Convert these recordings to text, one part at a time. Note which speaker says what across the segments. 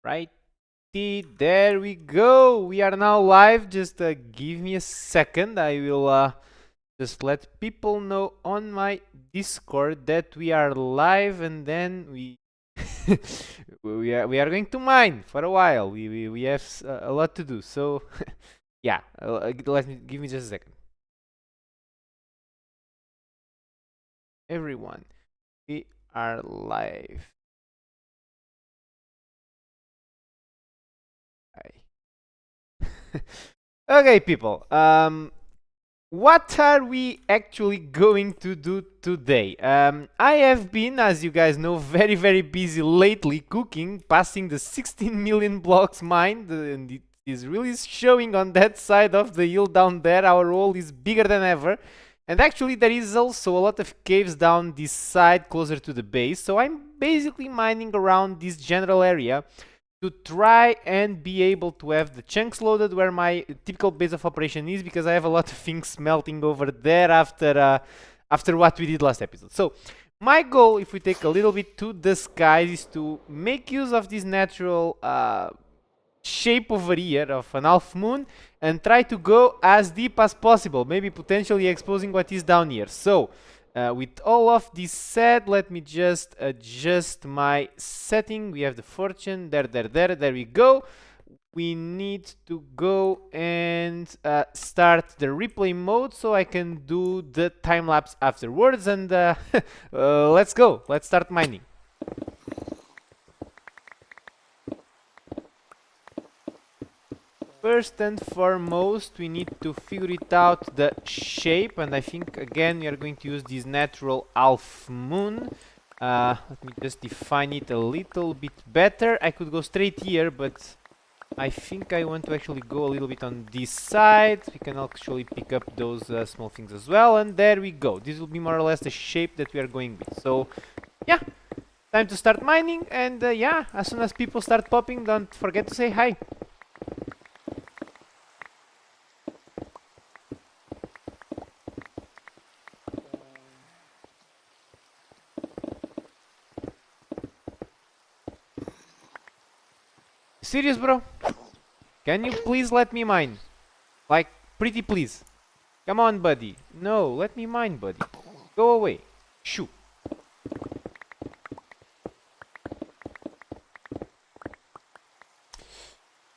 Speaker 1: Righty, there we go. We are now live. Just give me a second. I will just let people know on my Discord that we are live, and then we we are going to mine for a while. We have a lot to do. So yeah, give me just a second. Everyone, we are live. Okay, people. What are we actually going to do today? I have been, as you guys know, very busy lately cooking, passing the 16 million blocks mined, and it is really showing on that side of the hill down there. Our hole is bigger than ever. And actually there is also a lot of caves down this side closer to the base. So I'm basically mining around this general area to try and be able to have the chunks loaded where my typical base of operation is, because I have a lot of things melting over there after what we did last episode. So my goal, if we take a little bit to the skies, is to make use of this natural shape over here of an half moon and try to go as deep as possible, maybe potentially exposing what is down here. So with all of this said, let me just adjust my setting. We have the fortune, there we go. We need to go and start the replay mode so I can do the time lapse afterwards, and let's go, let's start mining. First and foremost, we need to figure it out, the shape, and I think again we are going to use this natural half moon. Let me just define it a little bit better. I could go straight here, but I think I want to actually go a little bit on this side. We can actually pick up those small things as well, and there we go. This will be more or less the shape that we are going with. So yeah, time to start mining, and yeah, as soon as people start popping, don't forget to say hi. Serious, bro? Can you please let me mine? Like, pretty please. Come on, buddy. No, let me mine, buddy. Go away. Shoo.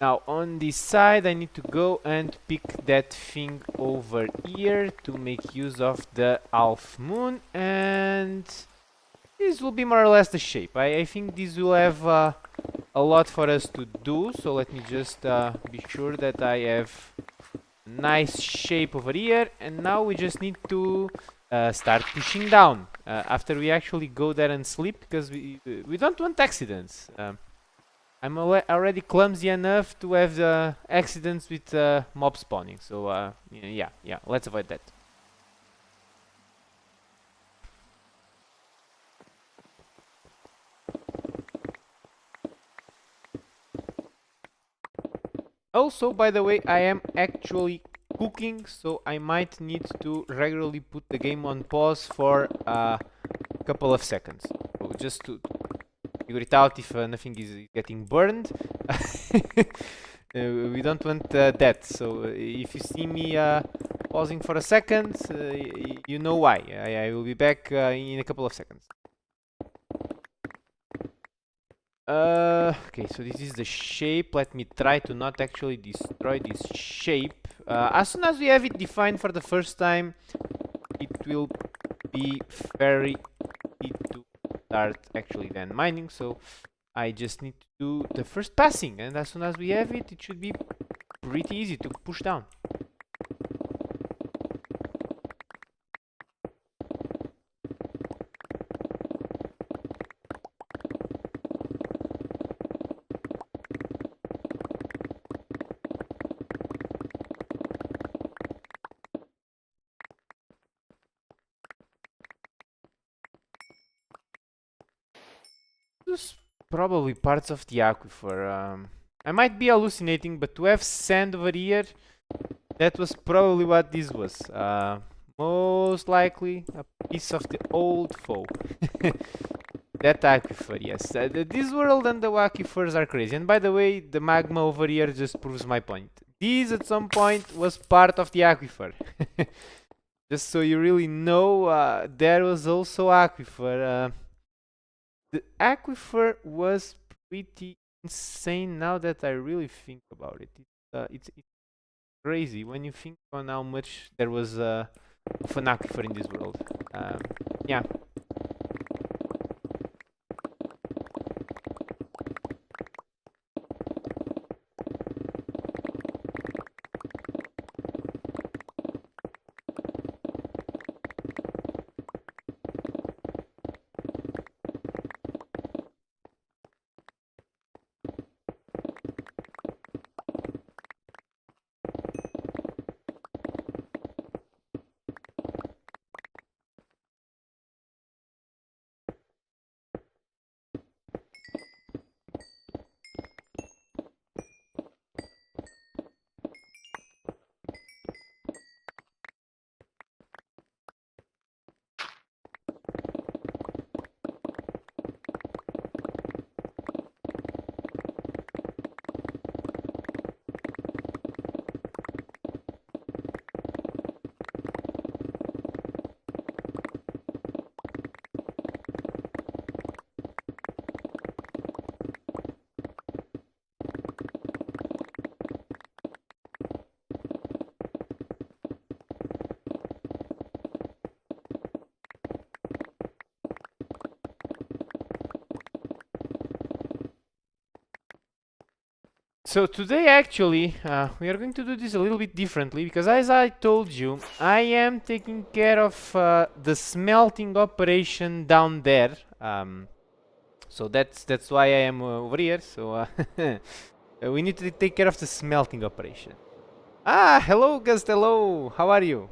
Speaker 1: Now, on this side, I need to go and pick that thing over here to make use of the half moon, and this will be more or less the shape. I think this will have a lot for us to do, so let me just be sure that I have a nice shape over here, and now we just need to start pushing down after we actually go there and sleep, because we don't want accidents. I'm already clumsy enough to have accidents with mob spawning, so yeah, let's avoid that. Also, by the way, I am actually cooking, so I might need to regularly put the game on pause for a couple of seconds, so just to figure it out if nothing is getting burned. We don't want that, so if you see me pausing for a second, you know why. I will be back in a couple of seconds. Okay, so this is the shape. Let me try to not actually destroy this shape. As soon as we have it defined for the first time, it will be very easy to start actually then mining. So I just need to do the first passing, and as soon as we have it, it should be pretty easy to push down. Probably parts of the aquifer. I might be hallucinating, but to have sand over here, that was probably what this was. Most likely a piece of the old foe. That aquifer, yes. This world and the aquifers are crazy. And by the way, the magma over here just proves my point. This at some point was part of the aquifer. Just so you really know, there was also aquifer. The aquifer was pretty insane now that I really think about it. It's crazy when you think on how much there was of an aquifer in this world. Yeah. So today actually we are going to do this a little bit differently because as I told you I am taking care of the smelting operation down there, so that's why I am over here. So we need to take care of the smelting operation. Hello Castello, how are you?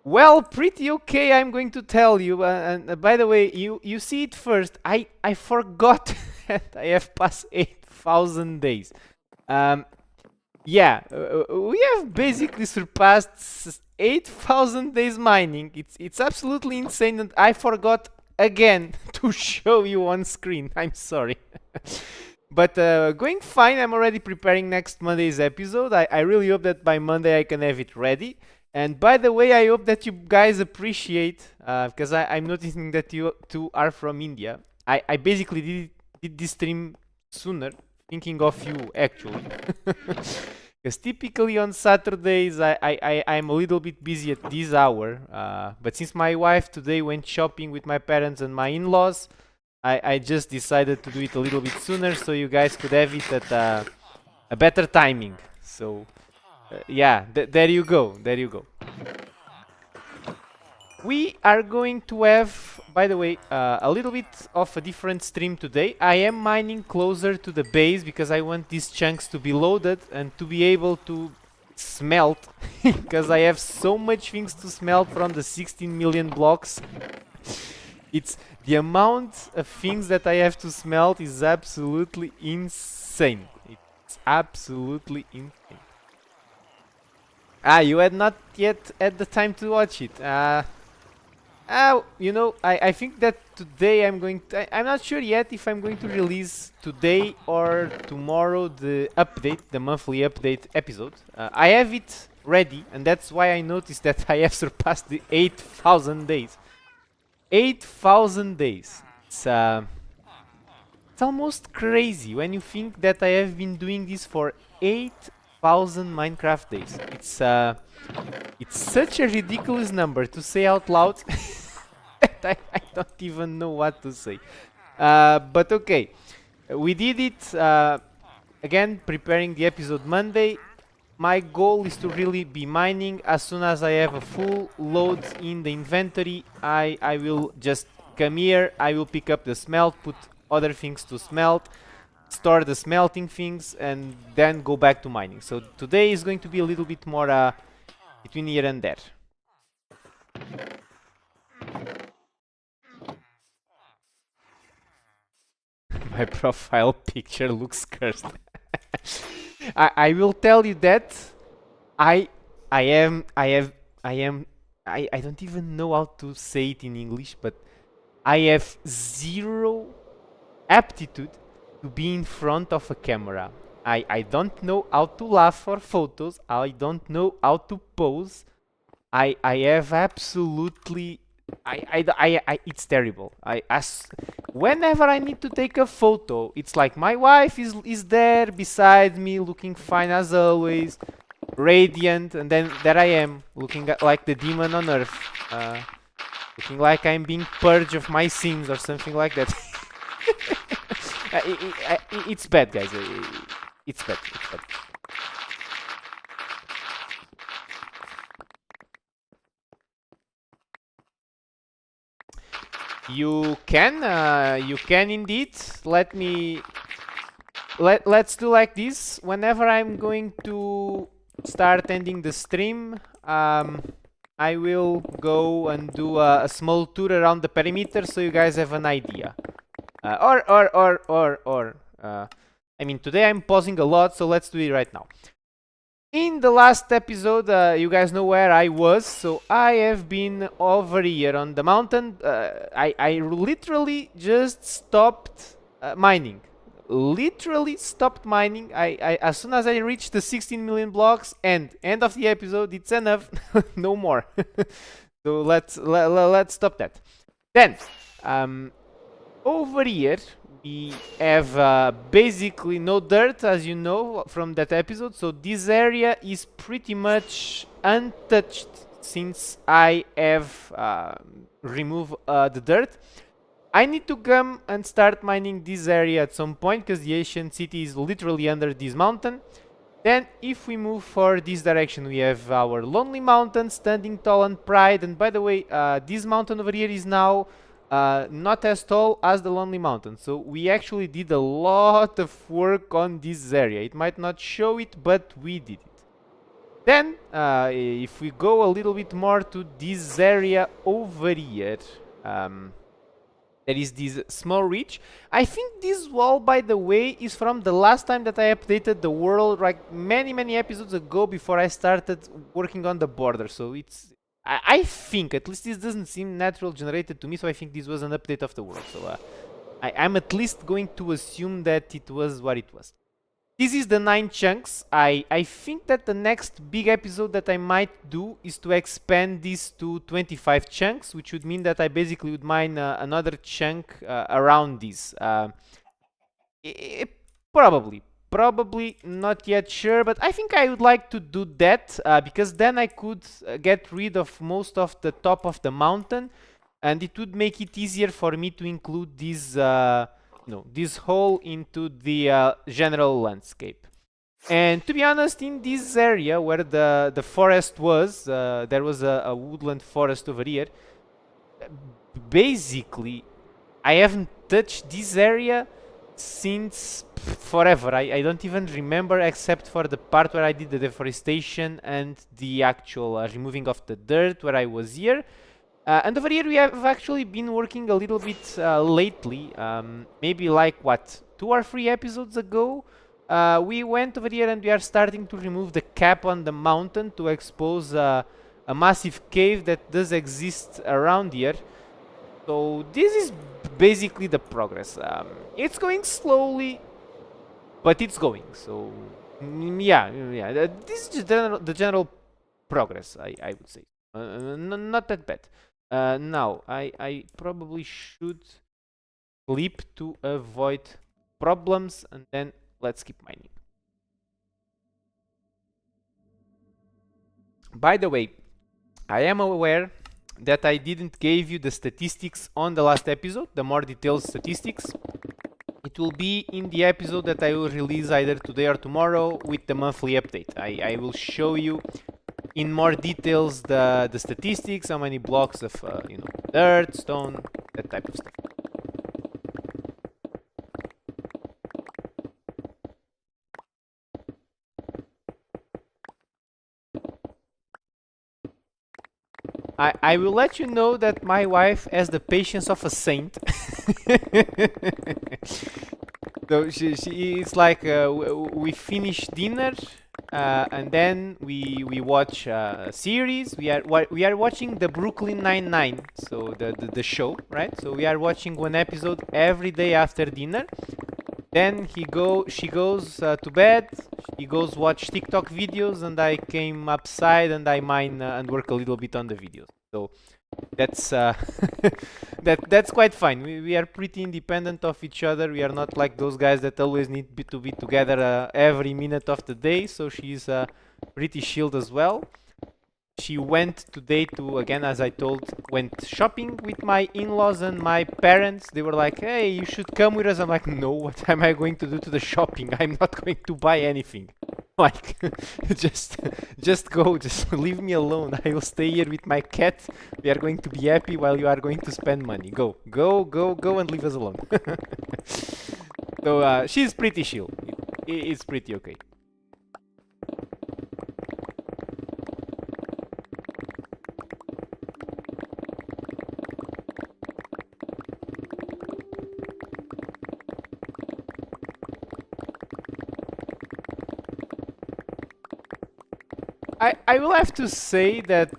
Speaker 1: Well, pretty okay, I'm going to tell you. And by the way, you see it first. I forgot that I have passed 8,000 days. Yeah, we have basically surpassed 8,000 days mining. It's absolutely insane, and I forgot again to show you on screen. I'm sorry. But going fine. I'm already preparing next Monday's episode. I really hope that by Monday I can have it ready. And by the way, I hope that you guys appreciate, because I'm noticing that you two are from India. I basically did this stream sooner, thinking of you actually. Because typically on Saturdays I'm a little bit busy at this hour. But since my wife today went shopping with my parents and my in-laws, I just decided to do it a little bit sooner so you guys could have it at a better timing. So yeah, there you go. There you go. We are going to have, by the way, a little bit of a different stream today. I am mining closer to the base because I want these chunks to be loaded and to be able to smelt because I have so much things to smelt from the 16 million blocks. It's the amount of things that I have to smelt is absolutely insane. It's absolutely insane. You had not yet had the time to watch it. You know, I think that today I'm not sure yet if I'm going to release today or tomorrow the update, the monthly update episode. I have it ready, and that's why I noticed that I have surpassed the 8,000 days. 8,000 days. It's almost crazy when you think that I have been doing this for 8,000 Minecraft days. It's such a ridiculous number to say out loud that I don't even know what to say. But okay, we did it. Again, preparing the episode Monday. My goal is to really be mining. As soon as I have a full load in the inventory, I will just come here, I will pick up the smelt, put other things to smelt, store the smelting things, and then go back to mining. So today is going to be a little bit more between here and there. My profile picture looks cursed. I will tell you that I don't even know how to say it in English, but I have zero aptitude to be in front of a camera. I don't know how to laugh for photos. I don't know how to pose. I have absolutely it's terrible. Whenever I need to take a photo, it's like my wife is there beside me, looking fine as always, radiant, and then there I am, looking like the demon on earth, looking like I'm being purged of my sins or something like that. It's bad, guys. It's bad. It's bad. You can indeed. Let's do like this. Whenever I'm going to start ending the stream, I will go and do a small tour around the perimeter so you guys have an idea. I mean, today I'm pausing a lot, so let's do it right now. In the last episode, you guys know where I was, so I have been over here on the mountain. I literally just stopped mining. Literally stopped mining. As soon as I reached the 16 million blocks and end of the episode, it's enough. No more. So let's stop that. Then, over here we have basically no dirt, as you know from that episode, so this area is pretty much untouched since I have removed the dirt. I need to come and start mining this area at some point because the ancient city is literally under this mountain. Then if we move for this direction, we have our lonely mountain standing tall and pride. And by the way, this mountain over here is now not as tall as the lonely mountain, so we actually did a lot of work on this area. It might not show it, but we did it. Then if we go a little bit more to this area over here, there is this small ridge. I think this wall, by the way, is from the last time that I updated the world, like many episodes ago, before I started working on the border. So I think, at least this doesn't seem natural generated to me, so I think this was an update of the world. So I'm at least going to assume that it was what it was. This is the 9 chunks. I think that the next big episode that I might do is to expand this to 25 chunks, which would mean that I basically would mine another chunk around this. Probably not yet sure, but I think I would like to do that because then I could get rid of most of the top of the mountain, and it would make it easier for me to include this this hole into the general landscape. And to be honest, in this area where the forest was, there was a woodland forest over here. Basically, I haven't touched this area since forever. I don't even remember, except for the part where I did the deforestation and the actual removing of the dirt where I was here. And over here we have actually been working a little bit lately, maybe like what, 2 or 3 episodes ago. We went over here and we are starting to remove the cap on the mountain to expose a massive cave that does exist around here. So this is basically the progress. It's going slowly, but it's going. So yeah. This is the general progress, I would say. Not that bad. Now I probably should sleep to avoid problems, and then let's keep mining. By the way, I am aware that I didn't give you the statistics on the last episode, the more detailed statistics. It will be in the episode that I will release either today or tomorrow with the monthly update. I will show you in more details the statistics, how many blocks of dirt, stone, that type of stuff. I will let you know that my wife has the patience of a saint. So it's like we finish dinner, and then we watch a series. We are watching the Brooklyn Nine-Nine, so the show, right? So we are watching one episode every day after dinner. Then she goes to bed. He goes watch TikTok videos, and I came upside and I mine and work a little bit on the videos. So that's that's quite fine. We are pretty independent of each other. We are not like those guys that always need to be together every minute of the day. So she's pretty chilled as well. She went today to, again, as I told, went shopping with my in-laws and my parents. They were like, hey, you should come with us. I'm like, no, what am I going to do to the shopping? I'm not going to buy anything. Like, just go, just leave me alone. I will stay here with my cat. We are going to be happy while you are going to spend money. Go and leave us alone. So she's pretty chill. It's pretty okay. I will have to say that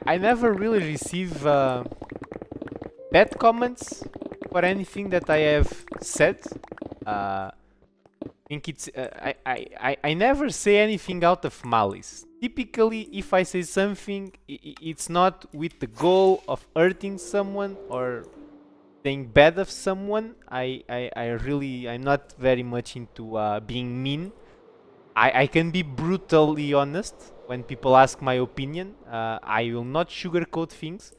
Speaker 1: I never really receive bad comments for anything that I have said. I think it's I never say anything out of malice. Typically, if I say something, it's not with the goal of hurting someone or saying bad of someone. I'm not very much into being mean. I can be brutally honest when people ask my opinion. I will not sugarcoat things.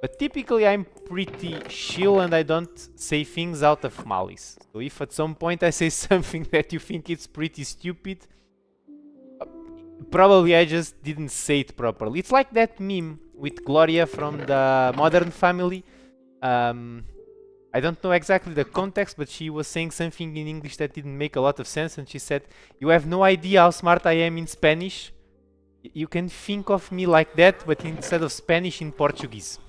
Speaker 1: But typically I'm pretty chill and I don't say things out of malice. So if at some point I say something that you think it's pretty stupid, probably I just didn't say it properly. It's like that meme with Gloria from the Modern Family. I don't know exactly the context, but she was saying something in English that didn't make a lot of sense, and she said, "You have no idea how smart I am in Spanish. You can think of me like that, but instead of Spanish, in Portuguese."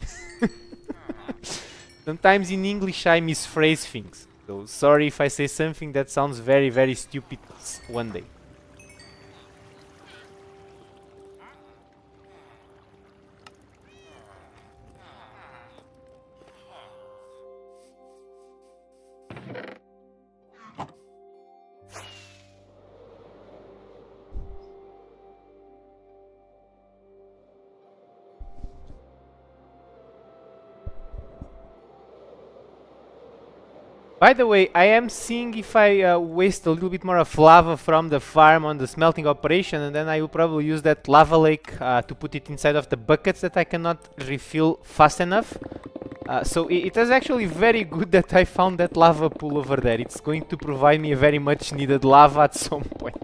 Speaker 1: Sometimes in English I misphrase things. So sorry if I say something that sounds very, very stupid one day. By the way, I am seeing if I waste a little bit more of lava from the farm on the smelting operation, and then I will probably use that lava lake to put it inside of the buckets that I cannot refill fast enough. So it is actually very good that I found that lava pool over there. It's going to provide me a very much needed lava at some point.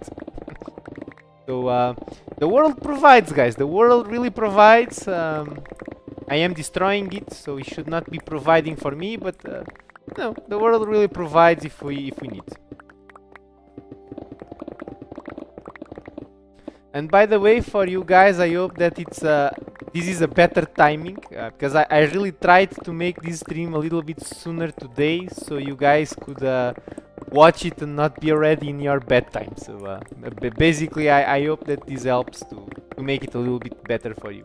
Speaker 1: So the world provides, guys. The world really provides. I am destroying it, so it should not be providing for me, but no, the world really provides if we need. And by the way, for you guys, I hope that this is a better timing, because I really tried to make this stream a little bit sooner today, so you guys could watch it and not be already in your bedtime. So basically, I hope that this helps to make it a little bit better for you.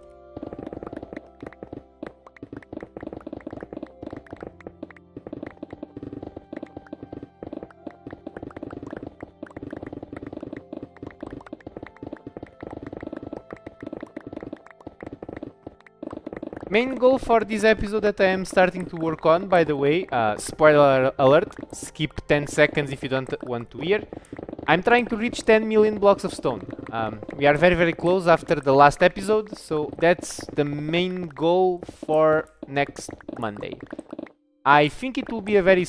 Speaker 1: Main goal for this episode that I am starting to work on, by the way, spoiler alert, skip 10 seconds if you don't want to hear. I'm trying to reach 10 million blocks of stone. We are very, very close after the last episode, so that's the main goal for next Monday. I think it will be a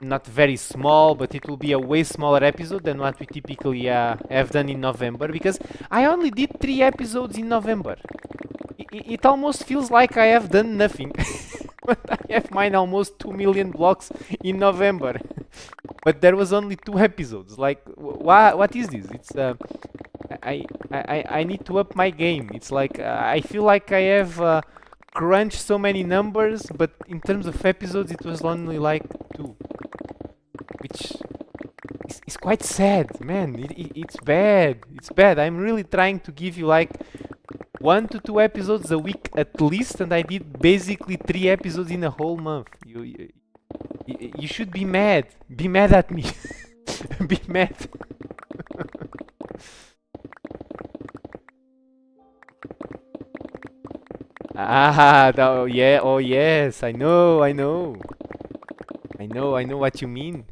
Speaker 1: not very small, but it will be a way smaller episode than what we typically have done in November, because I only did 3 episodes in November. It almost feels like I have done nothing. But I have mined almost 2 million blocks in November. But there was only 2 episodes. Like, what is this? It's I need to up my game. It's like I feel like I have crunched so many numbers, but in terms of episodes, it was only like 2. which is quite sad, man. It's bad. It's bad. I'm really trying to give you like 1 to 2 episodes a week at least, and I did basically 3 episodes in a whole month. You should be mad. Be mad at me. Be mad. Yeah, oh yes, I know, I know. I know what you mean.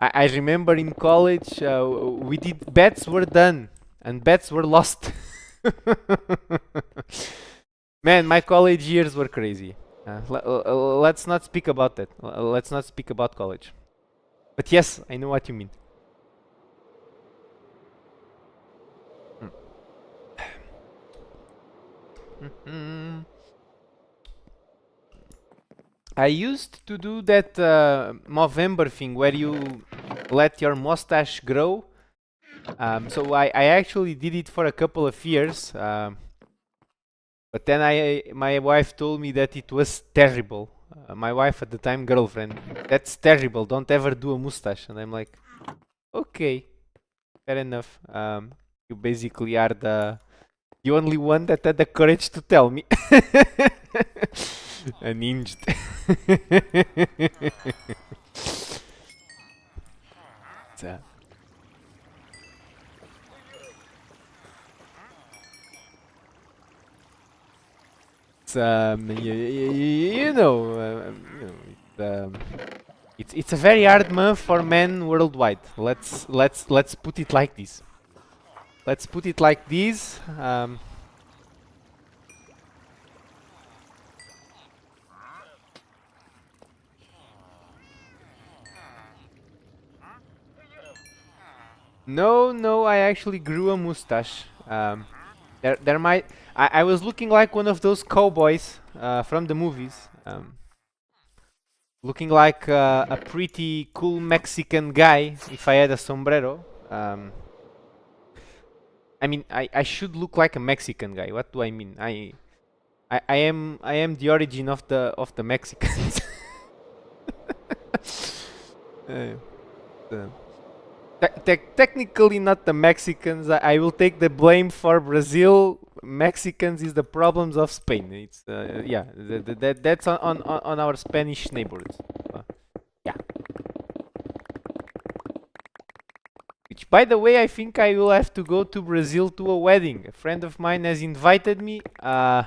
Speaker 1: I remember in college, we did bets were done and bets were lost. Man, my college years were crazy. Let's not speak about that. Let's not speak about college. But yes, I know what you mean. I used to do that Movember thing where you let your mustache grow. So I actually did it for a couple of years. But then my wife told me that it was terrible. My wife at the time, girlfriend, that's terrible. Don't ever do a mustache. And I'm like, okay, fair enough. You basically are the only one that had the courage to tell me. Unhinged. So, you know, it's a very hard month for men worldwide. Let's put it like this. Let's put it like this. No, I actually grew a mustache. There might. I was looking like one of those cowboys from the movies. Looking like a pretty cool Mexican guy if I had a sombrero. I mean, I should look like a Mexican guy. What do I mean? I am the origin of the Mexicans. Uh, technically not the Mexicans. I will take the blame for Brazil. Mexicans is the problems of Spain. It's yeah, that's on our Spanish neighbors. Yeah. Which, by the way, I think I will have to go to Brazil to a wedding. A friend of mine has invited me, and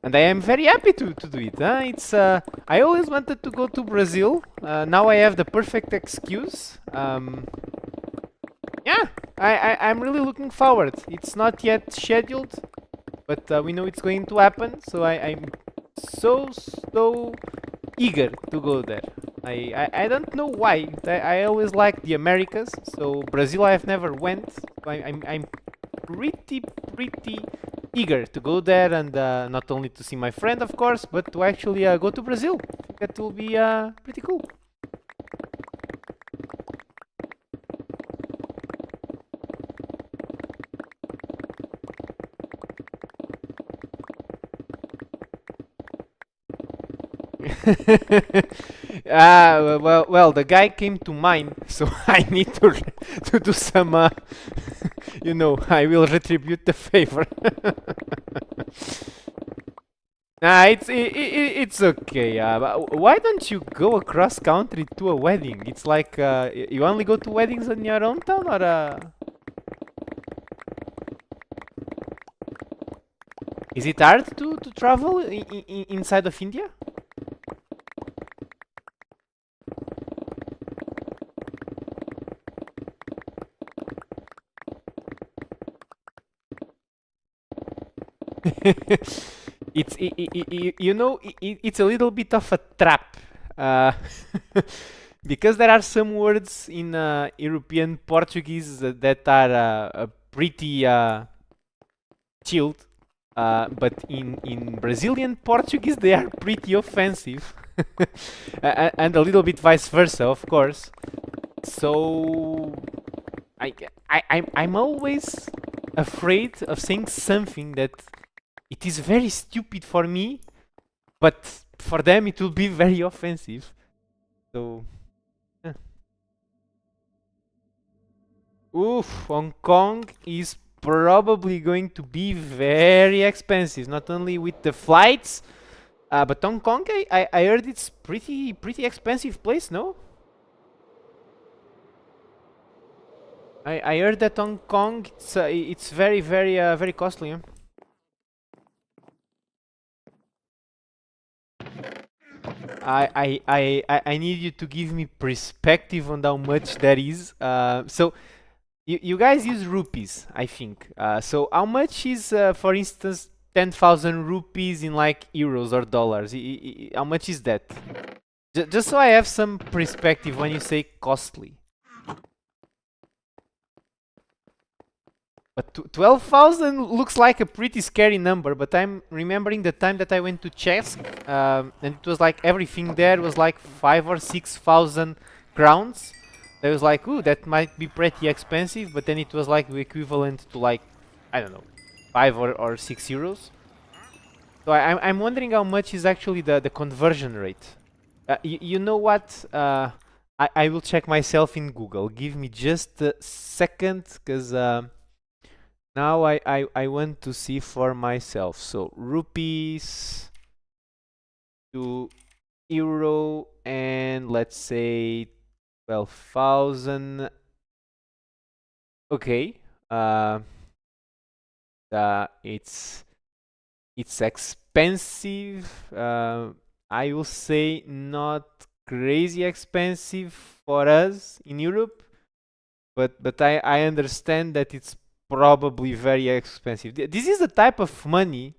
Speaker 1: I am very happy to do it. It's I always wanted to go to Brazil. Now I have the perfect excuse. Yeah, I'm really looking forward. It's not yet scheduled, but we know it's going to happen. So I'm so eager to go there. I don't know why. I always like the Americas. So Brazil I have never went. I'm pretty eager to go there, and not only to see my friend, of course, but to actually go to Brazil. I think that will be pretty cool. Well, the guy came to mind, so I need to do some, you know, I will retribute the favor. Nah, it's okay. But why don't you go across country to a wedding? It's like you only go to weddings in your own town, or is it hard to travel inside of India? It's you know, it's a little bit of a trap, because there are some words in European Portuguese that are pretty chilled, but in Brazilian Portuguese they are pretty offensive, and a little bit vice versa, of course. So I'm always afraid of saying something that it is very stupid for me, but for them it will be very offensive. So, eh. Oof, Hong Kong is probably going to be very expensive. Not only with the flights, but Hong Kong, I heard it's pretty expensive place, no? I heard that Hong Kong it's very costly. Huh? I need you to give me perspective on how much that is. So you guys use rupees, I think. So how much is, for instance, 10,000 rupees in like euros or dollars? How much is that? Just so I have some perspective when you say costly. But 12,000 looks like a pretty scary number, but I'm remembering the time that I went to Chess, and it was like everything there was like 5 or 6,000 crowns. I was like, ooh, that might be pretty expensive, but then it was like the equivalent to like, I don't know, 5 or 6 euros. So I'm wondering how much is actually the conversion rate. You know what? I will check myself in Google. Give me just a second, because now I want to see for myself. So rupees to euro, and let's say 12,000. Okay. It's expensive. I will say not crazy expensive for us in Europe, but I understand that it's probably very expensive. This is the type of money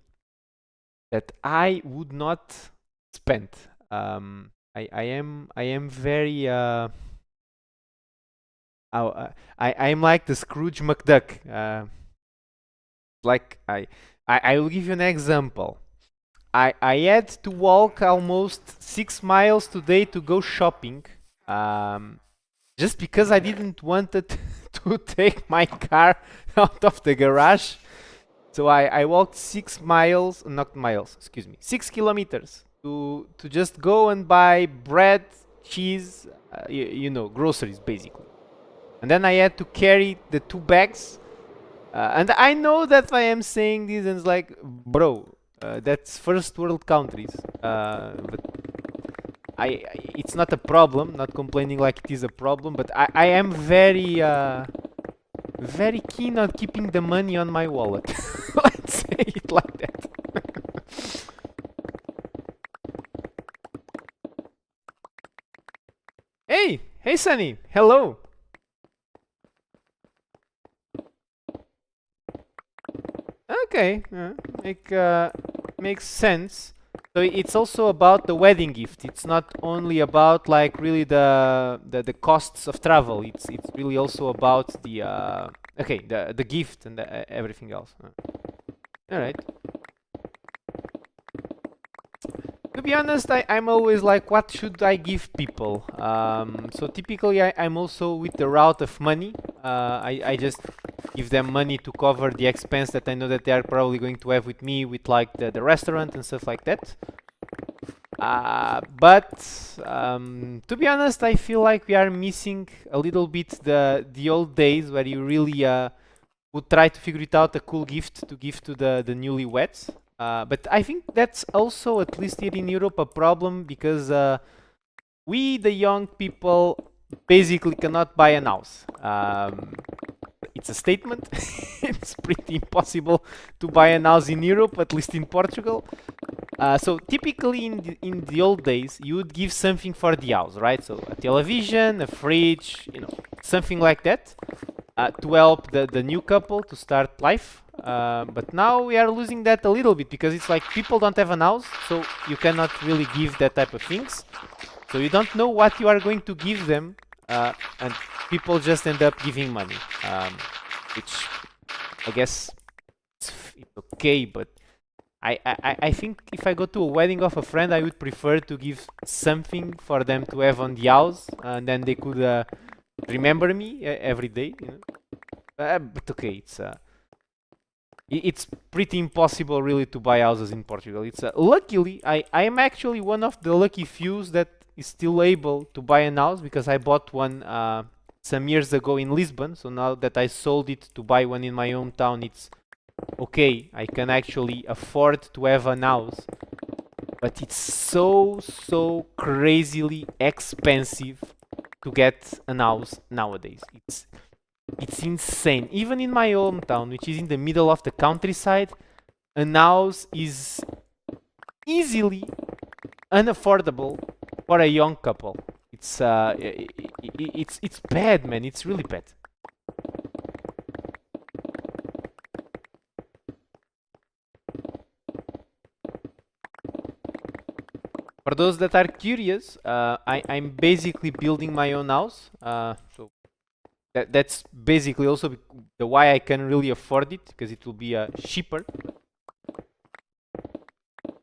Speaker 1: that I would not spend. I am very I am like the Scrooge McDuck. Like I will give you an example. I had to walk almost 6 miles today to go shopping, just because I didn't wanted to take my car out of the garage. So I walked 6 miles, not miles, excuse me, 6 kilometers to just go and buy bread, cheese, you know, groceries basically. And then I had to carry the 2 bags. And I know that I am saying this and it's like, bro, that's first world countries. But it's not a problem, not complaining like it is a problem, but I am very keen on keeping the money on my wallet. Let's say it like that. Hey Sunny, hello. Okay, makes sense. So it's also about the wedding gift. It's not only about like really the costs of travel. It's really also about the okay, the gift and everything else. All right. To be honest, I'm always like, what should I give people? So typically, I'm also with the route of money. I just give them money to cover the expense that I know that they are probably going to have with me, with like the restaurant and stuff like that. But to be honest, I feel like we are missing a little bit the old days where you really would try to figure it out, a cool gift to give to the newlyweds. But I think that's also, at least here in Europe, a problem because we, the young people, basically cannot buy an house. It's a statement. It's pretty impossible to buy an house in Europe, at least in Portugal. So typically in the old days, you would give something for the house, right? So a television, a fridge, you know, something like that, to help the new couple to start life. But now we are losing that a little bit because it's like people don't have an house, so you cannot really give that type of things. So you don't know what you are going to give them, and people just end up giving money, which I guess it's okay, but I think if I go to a wedding of a friend, I would prefer to give something for them to have on the house, and then they could remember me every day. You know? But okay, it's pretty impossible really to buy houses in Portugal. It's luckily I am actually one of the lucky fews that is still able to buy an house because I bought one some years ago in Lisbon. So now that I sold it to buy one in my hometown, it's okay. I can actually afford to have an house. But it's so crazily expensive to get an house nowadays. It's insane. Even in my hometown, which is in the middle of the countryside, an house is easily unaffordable for a young couple. It's bad, man. It's really bad. For those that are curious, I'm basically building my own house. So that's basically also the why I can really afford it, because it will be cheaper.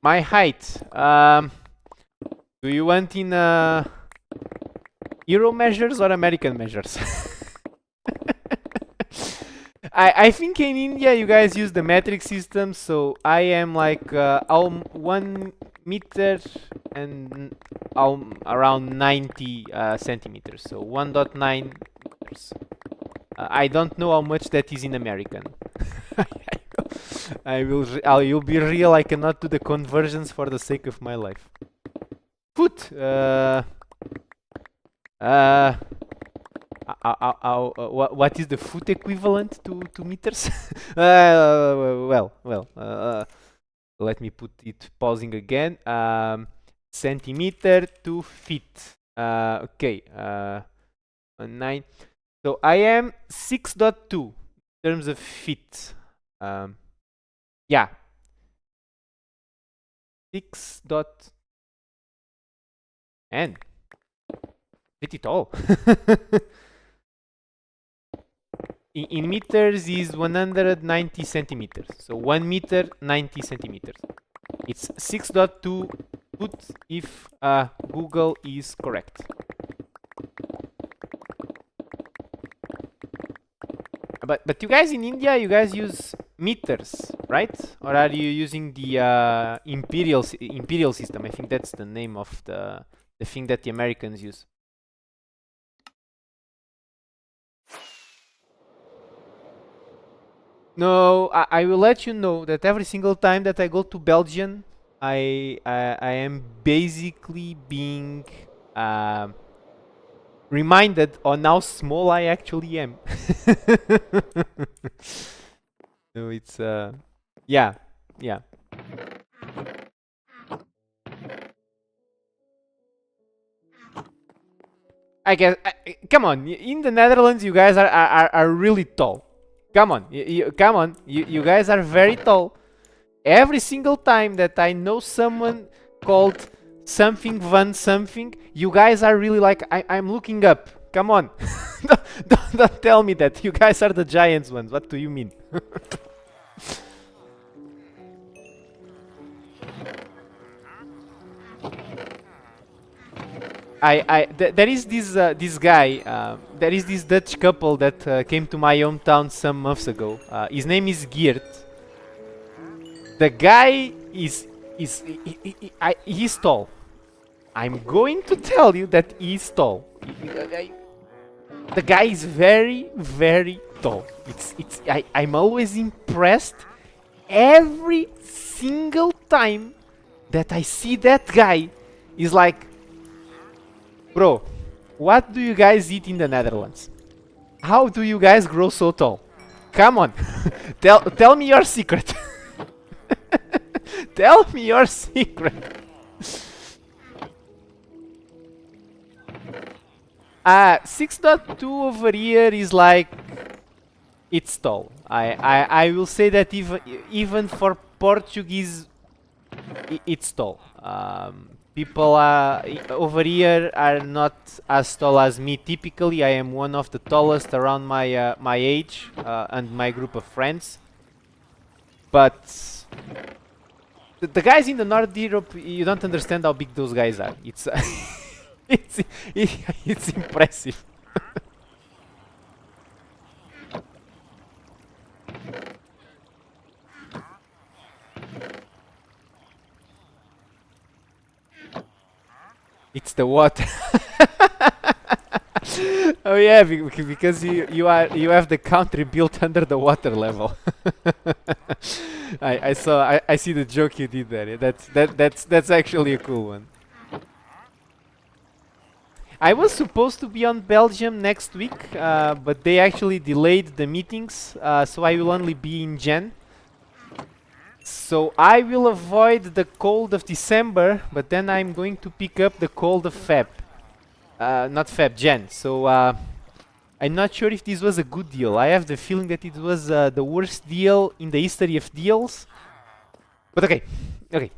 Speaker 1: My height. Do you want in Euro measures or American measures? I think in India you guys use the metric system, so I am like 1 meter and around 90 centimeters, so 1.9 meters. I don't know how much that is in American. You'll be real. I cannot do the conversions for the sake of my life. Foot. What is the foot equivalent to meters? Let me put it pausing again. Centimeter to feet. Okay. 9. So I am 6.2 in terms of feet. Yeah. 6.10. Pretty tall. in meters is 190 centimeters. So 1 meter, 90 centimeters. It's 6.2 foot if Google is correct. But you guys in India, you guys use meters, right? Or are you using the imperial system? I think that's the name of the thing that the Americans use. No, I will let you know that every single time that I go to Belgium, I am basically being reminded on how small I actually am. No, it's yeah. I guess. Come on, in the Netherlands, you guys are really tall. Come on, come on. You guys are very tall. Every single time that I know someone called something van something, you guys are really like, I'm looking up. Come on. don't tell me that. You guys are the giants ones. What do you mean? There is this guy, there is this Dutch couple that came to my hometown some months ago. His name is Geert. The guy he's tall. I'm going to tell you that he's tall. The guy is very, very tall. I'm always impressed every single time that I see that guy. Is like, bro, what do you guys eat in the Netherlands? How do you guys grow so tall? Come on, tell me your secret. Tell me your secret. 6.2 over here is like, it's tall. I will say that even for Portuguese, it's tall. People over here are not as tall as me. Typically, I am one of the tallest around my age and my group of friends. But the guys in the North Europe, you don't understand how big those guys are. It's it's impressive. It's the water. Oh yeah, because you have the country built under the water level. I see the joke you did there. Yeah, that's actually a cool one. I was supposed to be on Belgium next week, but they actually delayed the meetings, so I will only be in Jan. So I will avoid the cold of December, but then I'm going to pick up the cold of Feb. Not Feb, Jan. So I'm not sure if this was a good deal. I have the feeling that it was the worst deal in the history of deals. But okay, okay.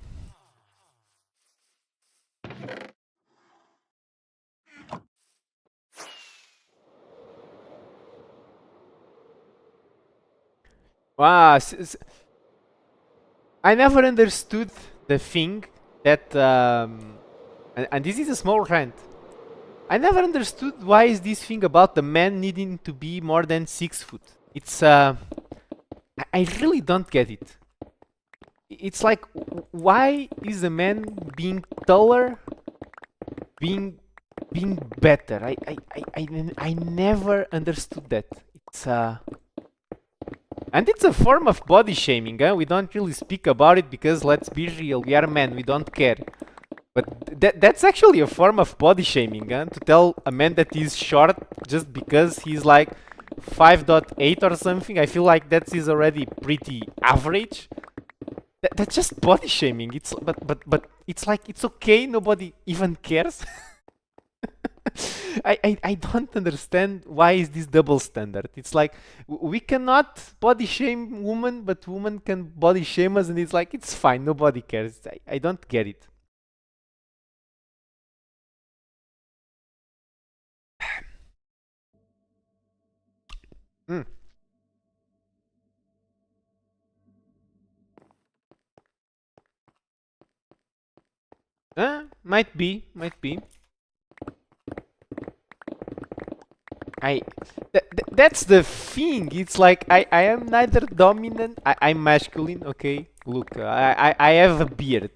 Speaker 1: Wow, I never understood the thing that, and this is a small rant. I never understood why is this thing about the man needing to be more than 6 foot. It's I really don't get it. It's like, why is a man being taller, being being better? I never understood that. It's and it's a form of body shaming. We don't really speak about it because let's be real, we are men, we don't care. But that's actually a form of body shaming, to tell a man that he's short just because he's like 5.8 or something. I feel like that is already pretty average. That's just body shaming. It's but it's like it's okay. Nobody even cares. I don't understand why is this double standard. It's like we cannot body shame women, but women can body shame us, and it's like it's fine. Nobody cares. I don't get it. Mm. Might be, might be. I that's the thing. It's like I am neither dominant. I'm masculine. Okay, look, I have a beard.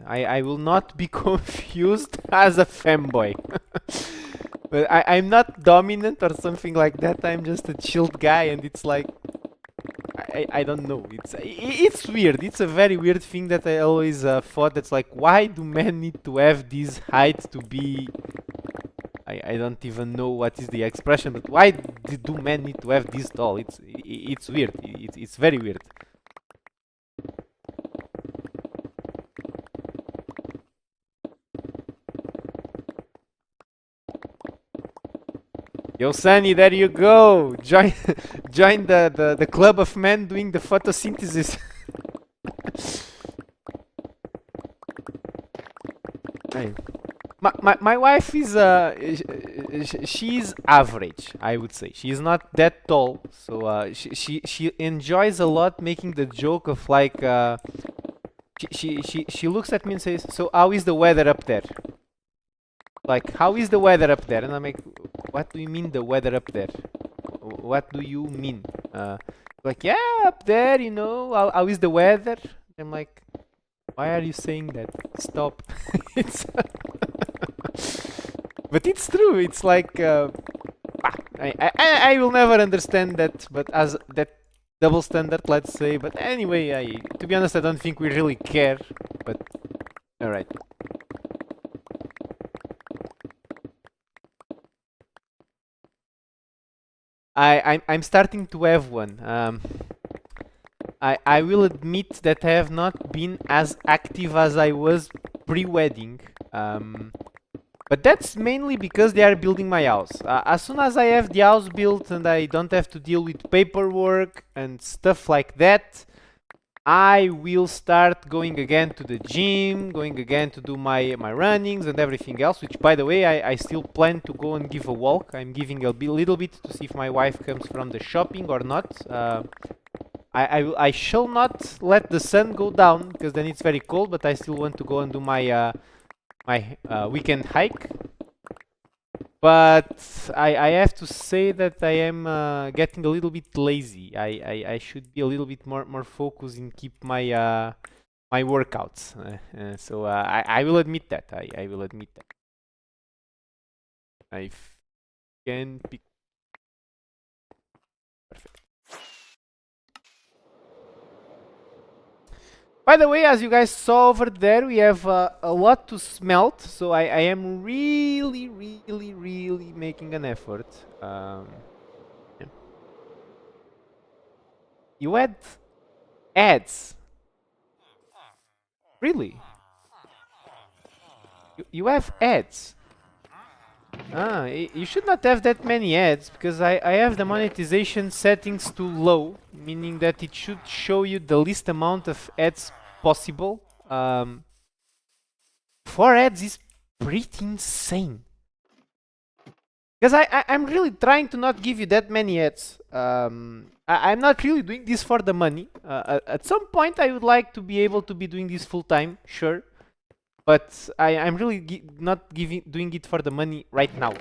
Speaker 1: I will not be confused as a femboy. But I'm not dominant or something like that. I'm just a chilled guy, and it's like I don't know. It's weird. It's a very weird thing that I always thought. That's like, why do men need to have this height to be? I don't even know what is the expression, but why do men need to have this tall? It's weird. It's very weird. Yo, Sunny, there you go. Join join the club of men doing the photosynthesis. Hey. My wife is she's average, I would say. She's not that tall, so she enjoys a lot making the joke of like she looks at me and says, "So how is the weather up there? Like how is the weather up there?" And I'm like, "What do you mean the weather up there? What do you mean?" Like, "Yeah, up there, you know. How is the weather?" I'm like, "Why are you saying that? Stop." It's but it's true. It's like I will never understand that, but as that double standard, let's say. But anyway, to be honest, I don't think we really care. But all right. I'm starting to have one. I will admit that I have not been as active as I was pre-wedding. But that's mainly because they are building my house. As soon as I have the house built and I don't have to deal with paperwork and stuff like that, I will start going again to the gym, going again to do my runnings and everything else, which by the way, I still plan to go and give a walk. I'm giving a little bit to see if my wife comes from the shopping or not. I shall not let the sun go down because then it's very cold, but I still want to go and do my weekend hike. But I have to say that I am getting a little bit lazy. I should be a little bit more focused and keep my my workouts. So I will admit that. I will admit that. I can pick. Perfect. By the way, as you guys saw over there, we have a lot to smelt, so I am really making an effort. Yeah. You had ads, really? You have ads. You should not have that many ads because I have the monetization settings too low, meaning that it should show you the least amount of ads possible. 4 ads is pretty insane. Because I'm really trying to not give you that many ads. I'm not really doing this for the money. At some point I would like to be able to be doing this full time, sure. But I'm really not doing it for the money right now.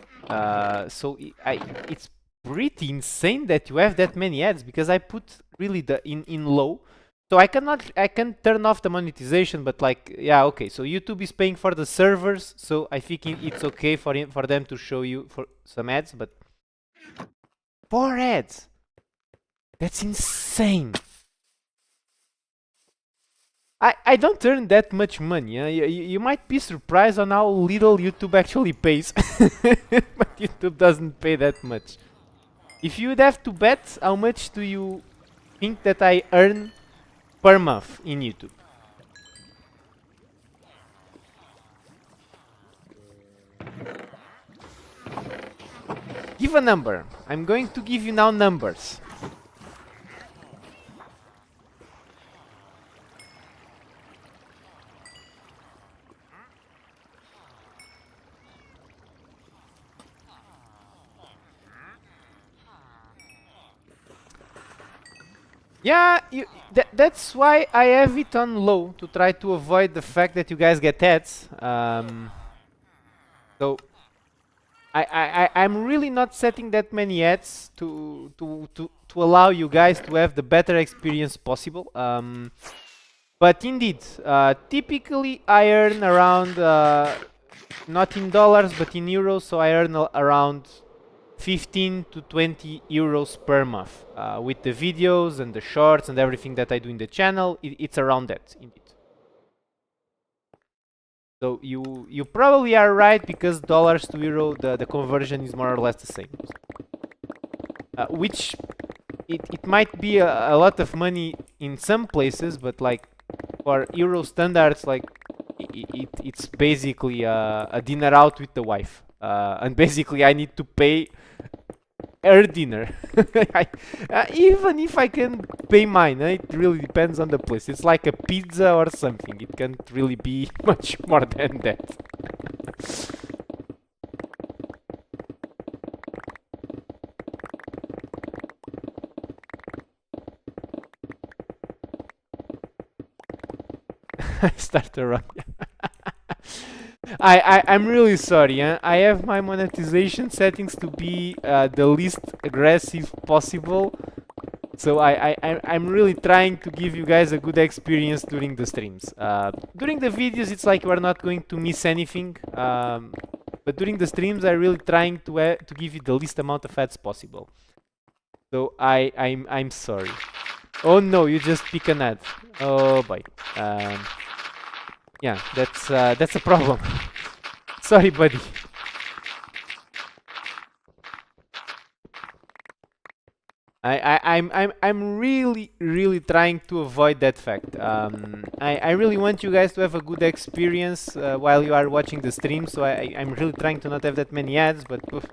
Speaker 1: So it's pretty insane that you have that many ads because I put really the in low. So I can turn off the monetization, but like, yeah, okay. So YouTube is paying for the servers, so I think it's okay for them to show you for some ads, but 4 ads. That's insane. I don't earn that much money. You might be surprised on how little YouTube actually pays, but YouTube doesn't pay that much. If you would have to bet, how much do you think that I earn per month in YouTube? Give a number. I'm going to give you now numbers. Yeah, that's why I have it on low, to try to avoid the fact that you guys get ads. So I'm really not setting that many ads to allow you guys to have the better experience possible. But indeed, typically I earn around, not in dollars but in euros, so I earn around 15 to 20 euros per month. With the videos and the shorts and everything that I do in the channel, it's around that, indeed. So you probably are right, because dollars to euro, the conversion is more or less the same. Which it might be a lot of money in some places, but like for euro standards, like it's basically a dinner out with the wife. And basically I need to pay her dinner. Even if I can pay mine, it really depends on the place. It's like a pizza or something. It can't really be much more than that. I start around. I'm really sorry. I have my monetization settings to be the least aggressive possible. So I'm really trying to give you guys a good experience during the streams. During the videos, it's like you are not going to miss anything. But during the streams, I'm really trying to give you the least amount of ads possible. So I'm sorry. Oh no, you just pick an ad. Oh boy. Yeah, that's a problem. Sorry, buddy. I'm really trying to avoid that fact. I really want you guys to have a good experience while you are watching the stream. So I'm really trying to not have that many ads, but. Oof.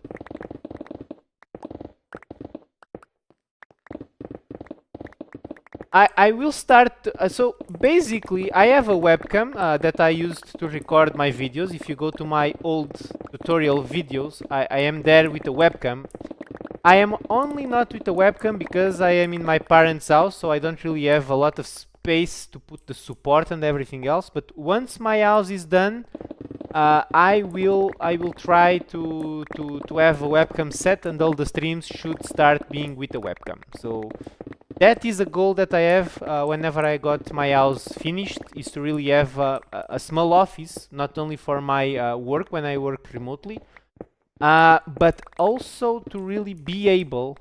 Speaker 1: I will start. So basically, I have a webcam that I used to record my videos. If you go to my old tutorial videos, I am there with a webcam. I am only not with a webcam because I am in my parents' house, so I don't really have a lot of space to put the support and everything else. But once my house is done, I will try to have a webcam set, and all the streams should start being with a webcam. So that is a goal that I have whenever I got my house finished, is to really have a small office, not only for my work when I work remotely, but also to really be able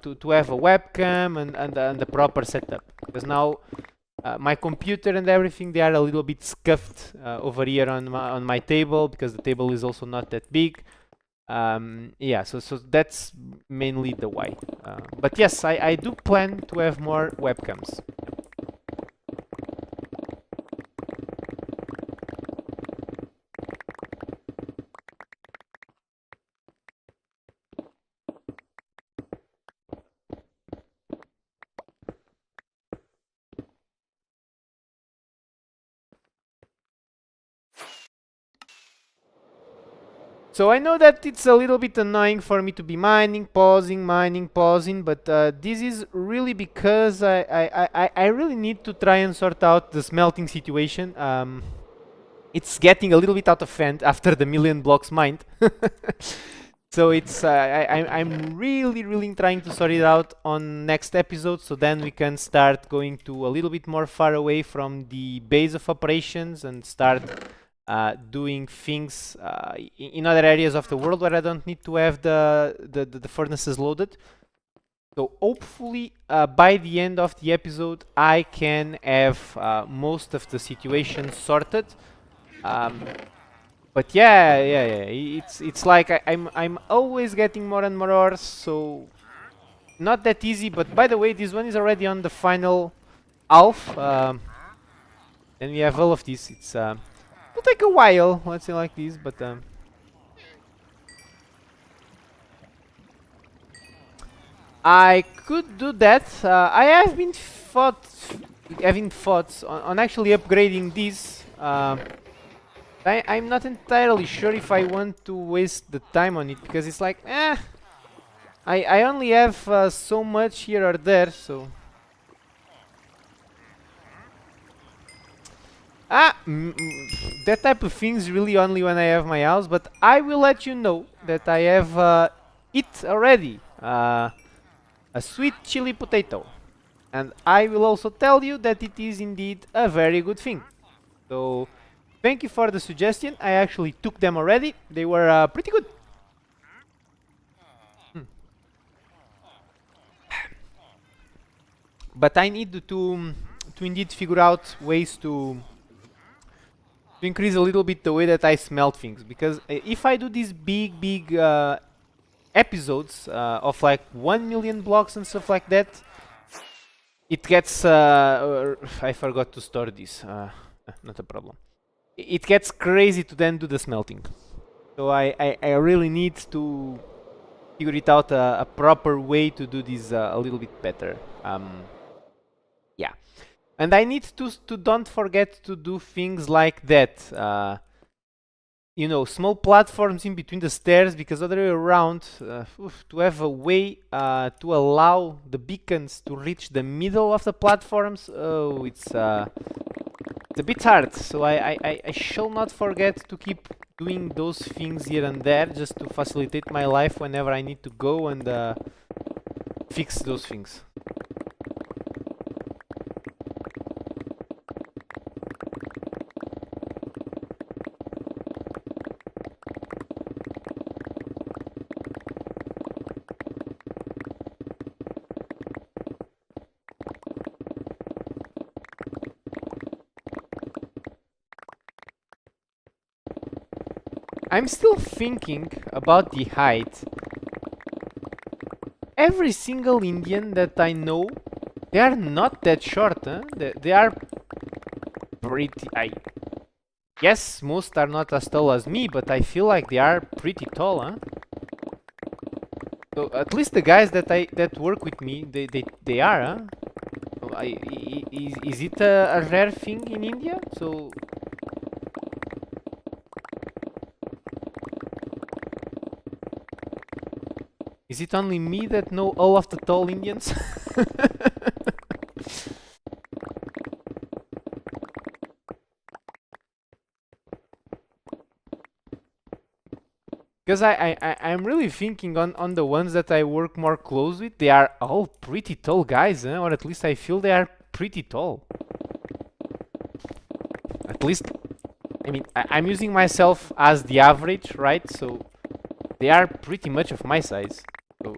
Speaker 1: to have a webcam and the proper setup. Because now my computer and everything, they are a little bit scuffed over here on my table, because the table is also not that big. Yeah, so that's mainly the why. But yes, I do plan to have more webcams. So I know that it's a little bit annoying for me to be mining, pausing, but this is really because I really need to try and sort out the smelting situation. It's getting a little bit out of hand after the million blocks mined. So it's I'm really trying to sort it out on next episode, so then we can start going to a little bit more far away from the base of operations and start doing things in other areas of the world where I don't need to have the furnaces loaded. So hopefully by the end of the episode I can have most of the situation sorted. But yeah, it's like I'm always getting more and more ores, so not that easy. But by the way, this one is already on the final half. And we have all of this. It'll take a while, let's say like this, but I could do that. I have been having thoughts on actually upgrading this. I'm not entirely sure if I want to waste the time on it, because it's like, I only have so much here or there, so that type of things really only when I have my house. But I will let you know that I have it already, a sweet chili potato, and I will also tell you that it is indeed a very good thing. So thank you for the suggestion. I actually took them already. They were pretty good. But I need to indeed figure out ways to increase a little bit the way that I smelt things, because if I do these big episodes of like 1 million blocks and stuff like that, it gets I forgot to store this, not a problem. It gets crazy to then do the smelting, so I really need to figure it out a proper way to do this a little bit better. Yeah. And I need to don't forget to do things like that. You know, small platforms in between the stairs, because other way around, to have a way to allow the beacons to reach the middle of the platforms, oh, it's a bit hard. So I shall not forget to keep doing those things here and there, just to facilitate my life whenever I need to go and fix those things. I'm still thinking about the height. Every single Indian that I know, they are not that short, huh? They are pretty... Yes, most are not as tall as me, but I feel like they are pretty tall, huh? So at least the guys that work with me, they are, huh? So is it a rare thing in India? So... Is it only me that know all of the tall Indians? Because I'm really thinking on the ones that I work more close with, they are all pretty tall guys, or at least I feel they are pretty tall. At least, I mean, I'm using myself as the average, right? So They are pretty much of my size. So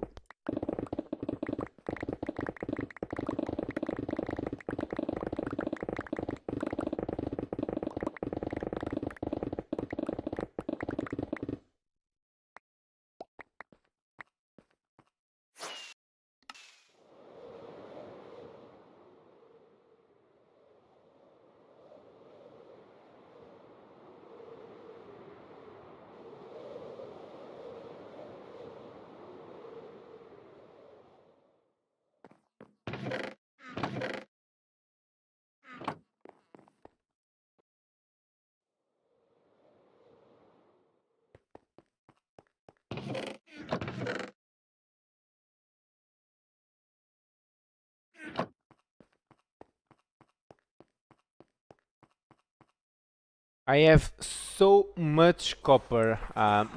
Speaker 1: I have so much copper.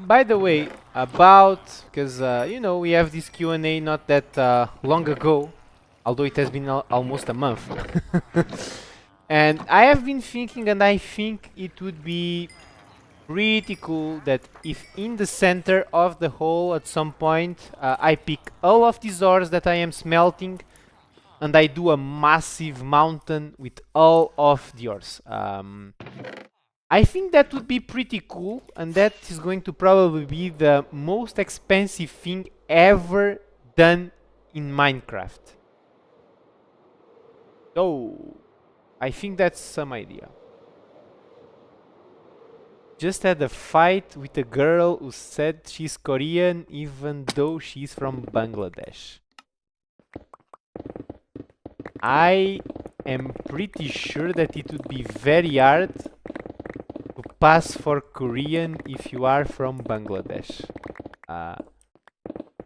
Speaker 1: By the way, about because you know we have this Q&A not that long ago, although it has been almost a month. And I have been thinking, and I think it would be pretty cool that if in the center of the hole at some point I pick all of these ores that I am smelting and I do a massive mountain with all of the ores. I think that would be pretty cool, and that is going to probably be the most expensive thing ever done in Minecraft. So, I think that's some idea. Just had a fight with a girl who said she's Korean even though she's from Bangladesh. I am pretty sure that it would be very hard to pass for Korean if you are from Bangladesh.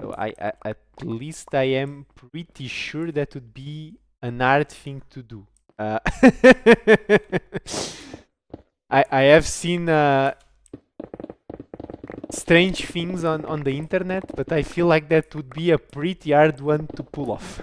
Speaker 1: So at least I am pretty sure that would be an hard thing to do. I have seen strange things on the internet, but I feel like that would be a pretty hard one to pull off.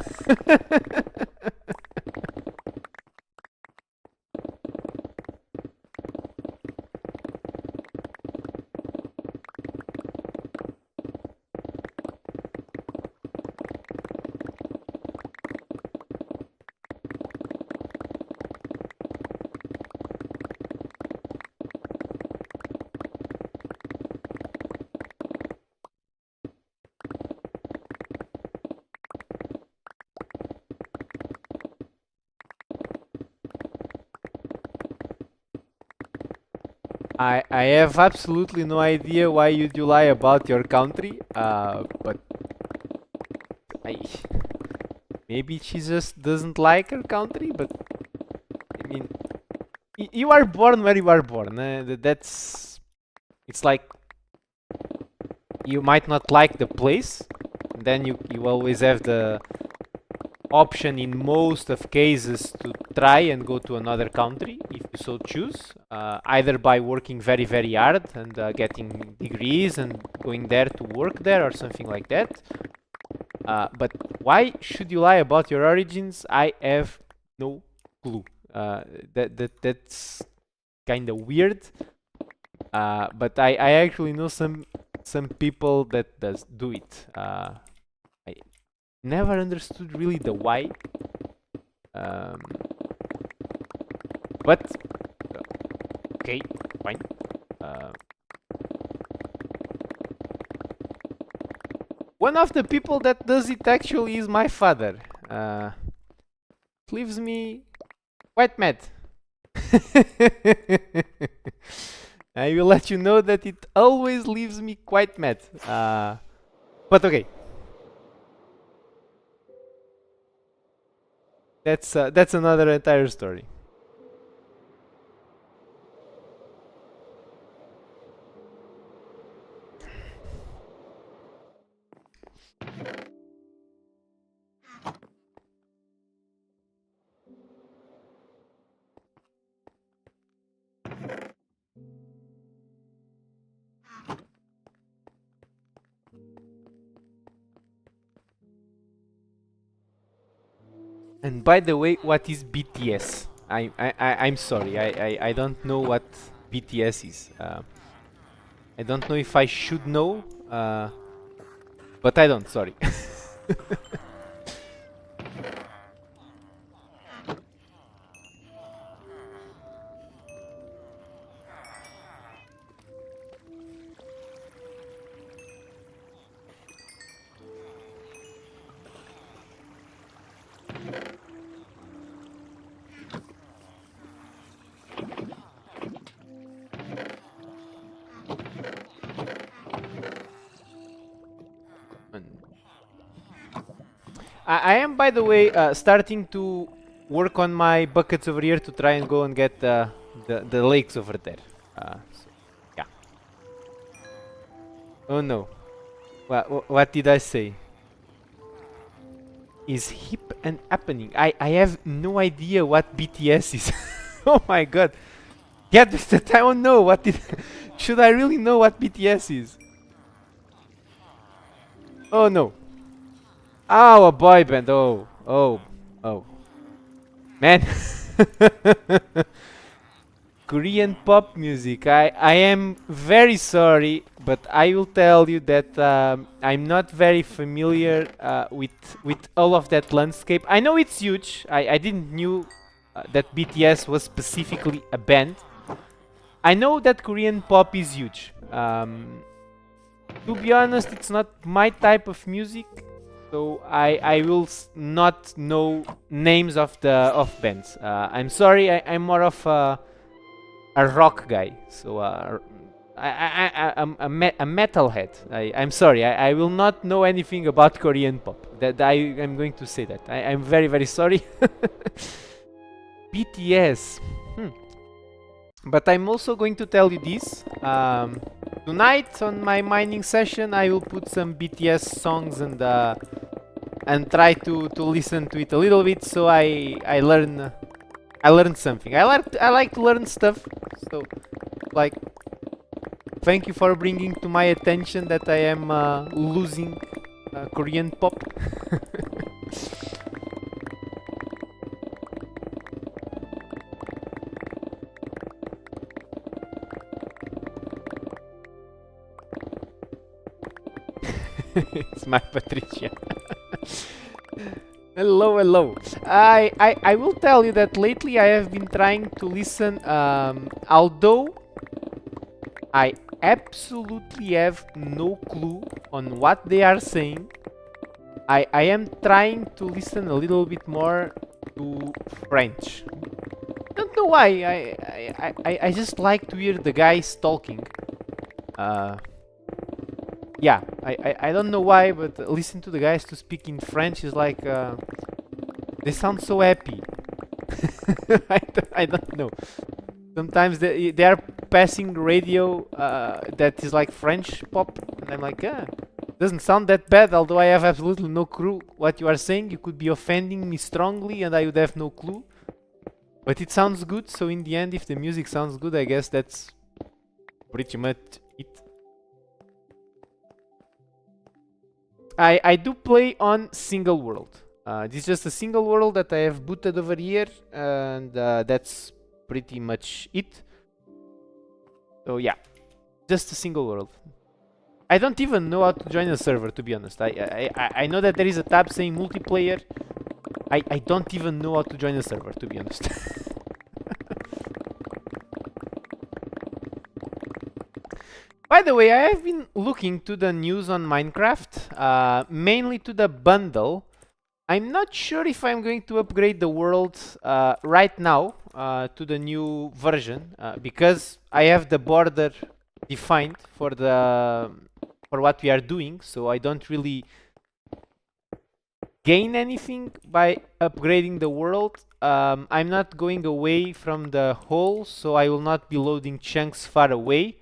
Speaker 1: I have absolutely no idea why you lie about your country, but I maybe she just doesn't like her country. But I mean, you are born where you are born. That's it's like you might not like the place, then you always have the option in most of cases to try and go to another country if you so choose, either by working very hard and getting degrees and going there to work there or something like that. But why should you lie about your origins? I have no clue. That's kind of weird. But I actually know some people that do it. I never understood really the why. But okay, fine. One of the people that does it actually is my father. It leaves me quite mad. I will let you know that it always leaves me quite mad. But okay. That's another entire story. And by the way, what is BTS? I'm sorry, I don't know what BTS is. I don't know if I should know, But I don't, sorry. I am, by the way, starting to work on my buckets over here to try and go and get the lakes over there. So, yeah. Oh no. What did I say? Is hip and happening. I have no idea what BTS is. Oh my god. Yeah, that I don't know. What did... Should I really know what BTS is? Oh no. Oh, a boy band. Oh. Man. Korean pop music. I am very sorry, but I will tell you that I'm not very familiar with all of that landscape. I know it's huge. I didn't knew that BTS was specifically a band. I know that Korean pop is huge. To be honest, it's not my type of music, so I will not know names of bands. I'm sorry. I'm more of a rock guy, so I'm a metalhead. I'm sorry, I will not know anything about Korean pop. That I'm going to say that. I'm very, very sorry. BTS. But I'm also going to tell you this. Tonight on my mining session, I will put some BTS songs and try to listen to it a little bit, so I learned something. I like to learn stuff. So, like, thank you for bringing to my attention that I am losing Korean pop. It's my Patricia. Hello. I will tell you that lately I have been trying to listen, although I absolutely have no clue on what they are saying. I am trying to listen a little bit more to French. Don't know why. I just like to hear the guys talking. Yeah, I don't know why, but listen to the guys to speak in French is like they sound so happy. I don't know. Sometimes they are passing radio that is like French pop, and I'm like, doesn't sound that bad. Although I have absolutely no clue what you are saying. You could be offending me strongly, and I would have no clue. But it sounds good. So in the end, if the music sounds good, I guess that's pretty much it. I do play on single world. This is just a single world that I have booted over here, and that's pretty much it. So yeah, just a single world. I don't even know how to join a server, to be honest. I know that there is a tab saying multiplayer. I don't even know how to join a server, to be honest. By the way, I have been looking to the news on Minecraft, mainly to the bundle. I'm not sure if I'm going to upgrade the world right now to the new version, because I have the border defined for what we are doing, so I don't really gain anything by upgrading the world. I'm not going away from the hole, so I will not be loading chunks far away.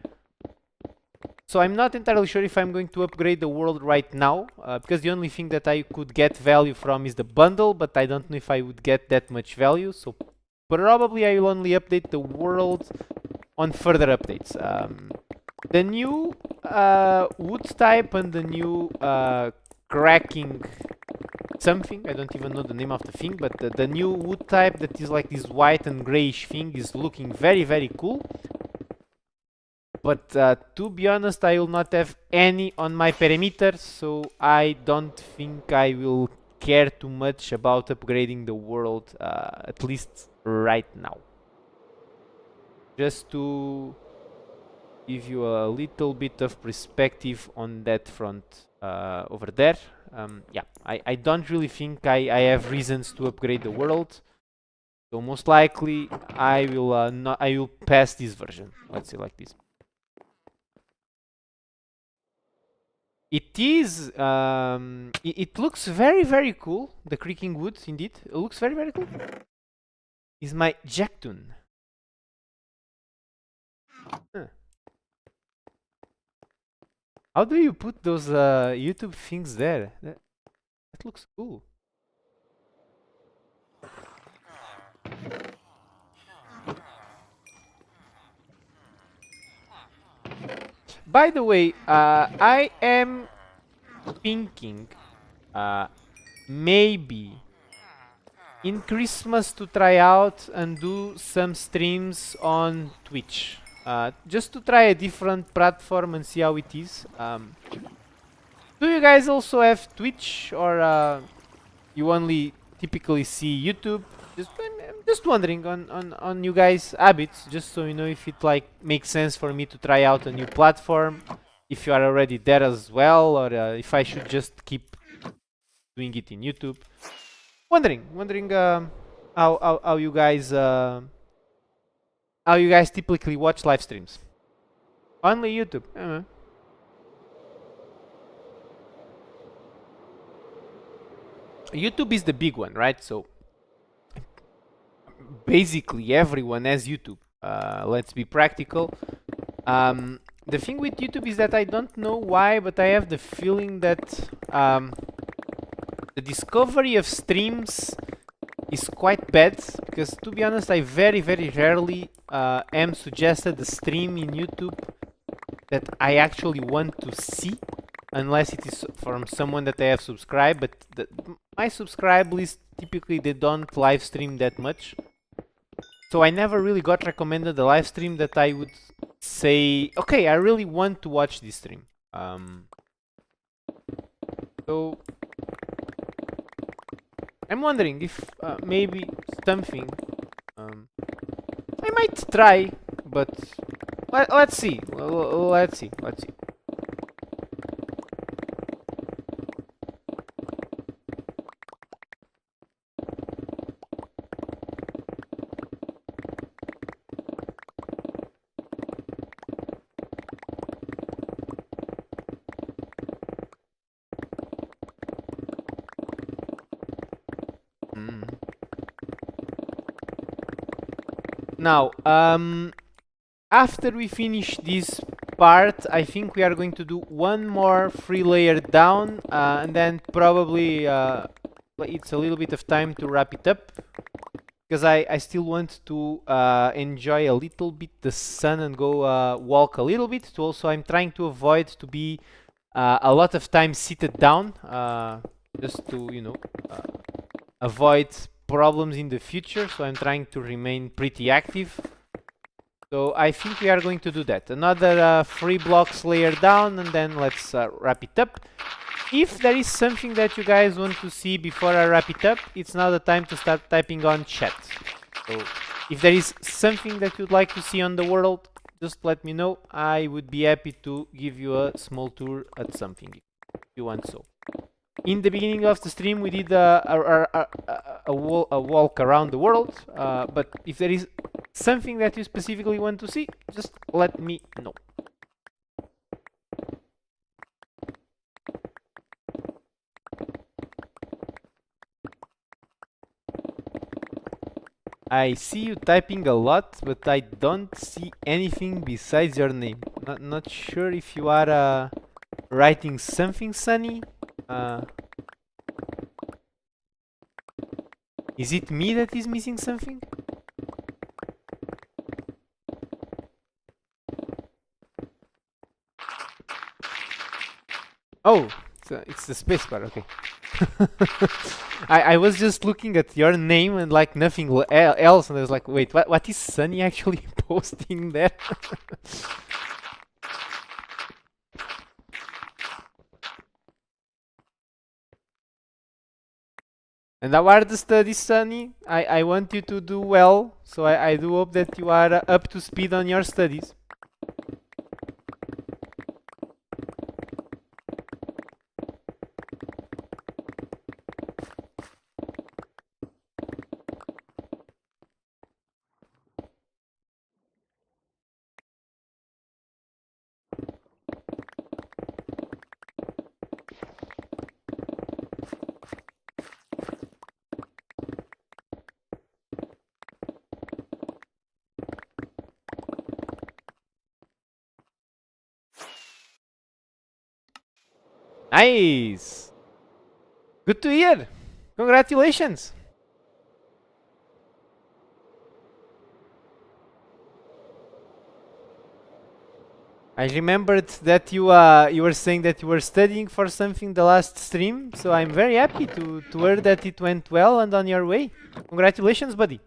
Speaker 1: So I'm not entirely sure if I'm going to upgrade the world right now, because the only thing that I could get value from is the bundle, but I don't know if I would get that much value, so probably I will only update the world on further updates. The new wood type and the new cracking something, I don't even know the name of the thing, but the new wood type that is like this white and grayish thing is looking very, very cool. But to be honest, I will not have any on my perimeter, so I don't think I will care too much about upgrading the world, at least right now. Just to give you a little bit of perspective on that front over there. Yeah, I don't really think I have reasons to upgrade the world. So most likely I will pass this version. Let's say like this. It is. It looks very cool. The creaking wood, indeed, it looks very cool. Is my jack tune? Huh. How do you put those YouTube things there? That looks cool. By the way, I am thinking maybe in Christmas to try out and do some streams on Twitch. Just to try a different platform and see how it is. Do you guys also have Twitch, or you only typically see YouTube? I'm just wondering on you guys' habits, just so you know if it like makes sense for me to try out a new platform, if you are already there as well, or if I should just keep doing it in YouTube. Wondering how you guys typically watch live streams. Only YouTube. YouTube is the big one, right? So basically everyone has YouTube. Let's be practical. The thing with YouTube is that I don't know why, but I have the feeling that the discovery of streams is quite bad, because to be honest, I very rarely am suggested a stream in YouTube that I actually want to see, unless it is from someone that I have subscribed. But my subscribe list, typically they don't live stream that much, so I never really got recommended a live stream that I would say, okay, I really want to watch this stream. So I'm wondering if maybe something I might try, but let's see. Let's see. Now, after we finish this part, I think we are going to do one more free layer down, and then probably it's a little bit of time to wrap it up, because I still want to enjoy a little bit the sun and go walk a little bit. Also, I'm trying to avoid to be a lot of time seated down, just to, you know, avoid problems in the future. So I'm trying to remain pretty active. So I think we are going to do that. Another 3 blocks layer down, and then let's wrap it up. If there is something that you guys want to see before I wrap it up, it's now the time to start typing on chat. So if there is something that you'd like to see on the world, just let me know. I would be happy to give you a small tour at something, if you want so. In the beginning of the stream, we did a walk around the world, but if there is something that you specifically want to see, just let me know. I see you typing a lot, but I don't see anything besides your name. Not sure if you are writing something, Sunny. Is it me that is missing something? Oh, it's the spacebar, okay. I was just looking at your name and like nothing else, and I was like, wait, what is Sunny actually posting there? And how are the studies, Sunny? I want you to do well, so I do hope that you are up to speed on your studies. Nice! Good to hear! Congratulations! I remembered that you were saying that you were studying for something the last stream, so I'm very happy to hear that it went well and on your way. Congratulations, buddy!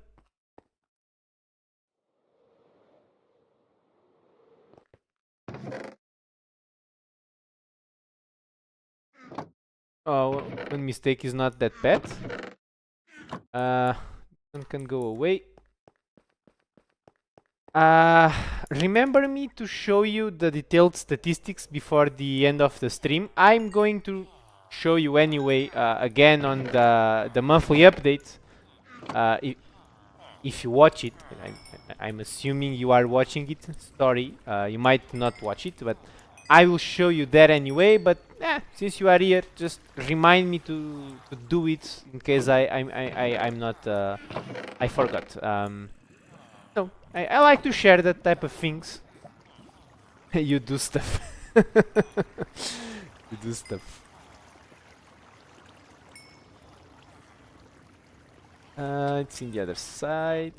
Speaker 1: Oh, one mistake is not that bad. One can go away. Remember me to show you the detailed statistics before the end of the stream. I'm going to show you anyway again on the monthly update. If you watch it, I'm assuming you are watching it. Sorry, you might not watch it, but I will show you that anyway. But since you are here, just remind me to do it in case I'm not I forgot. So I like to share that type of things. You do stuff. You do stuff. It's in the other side.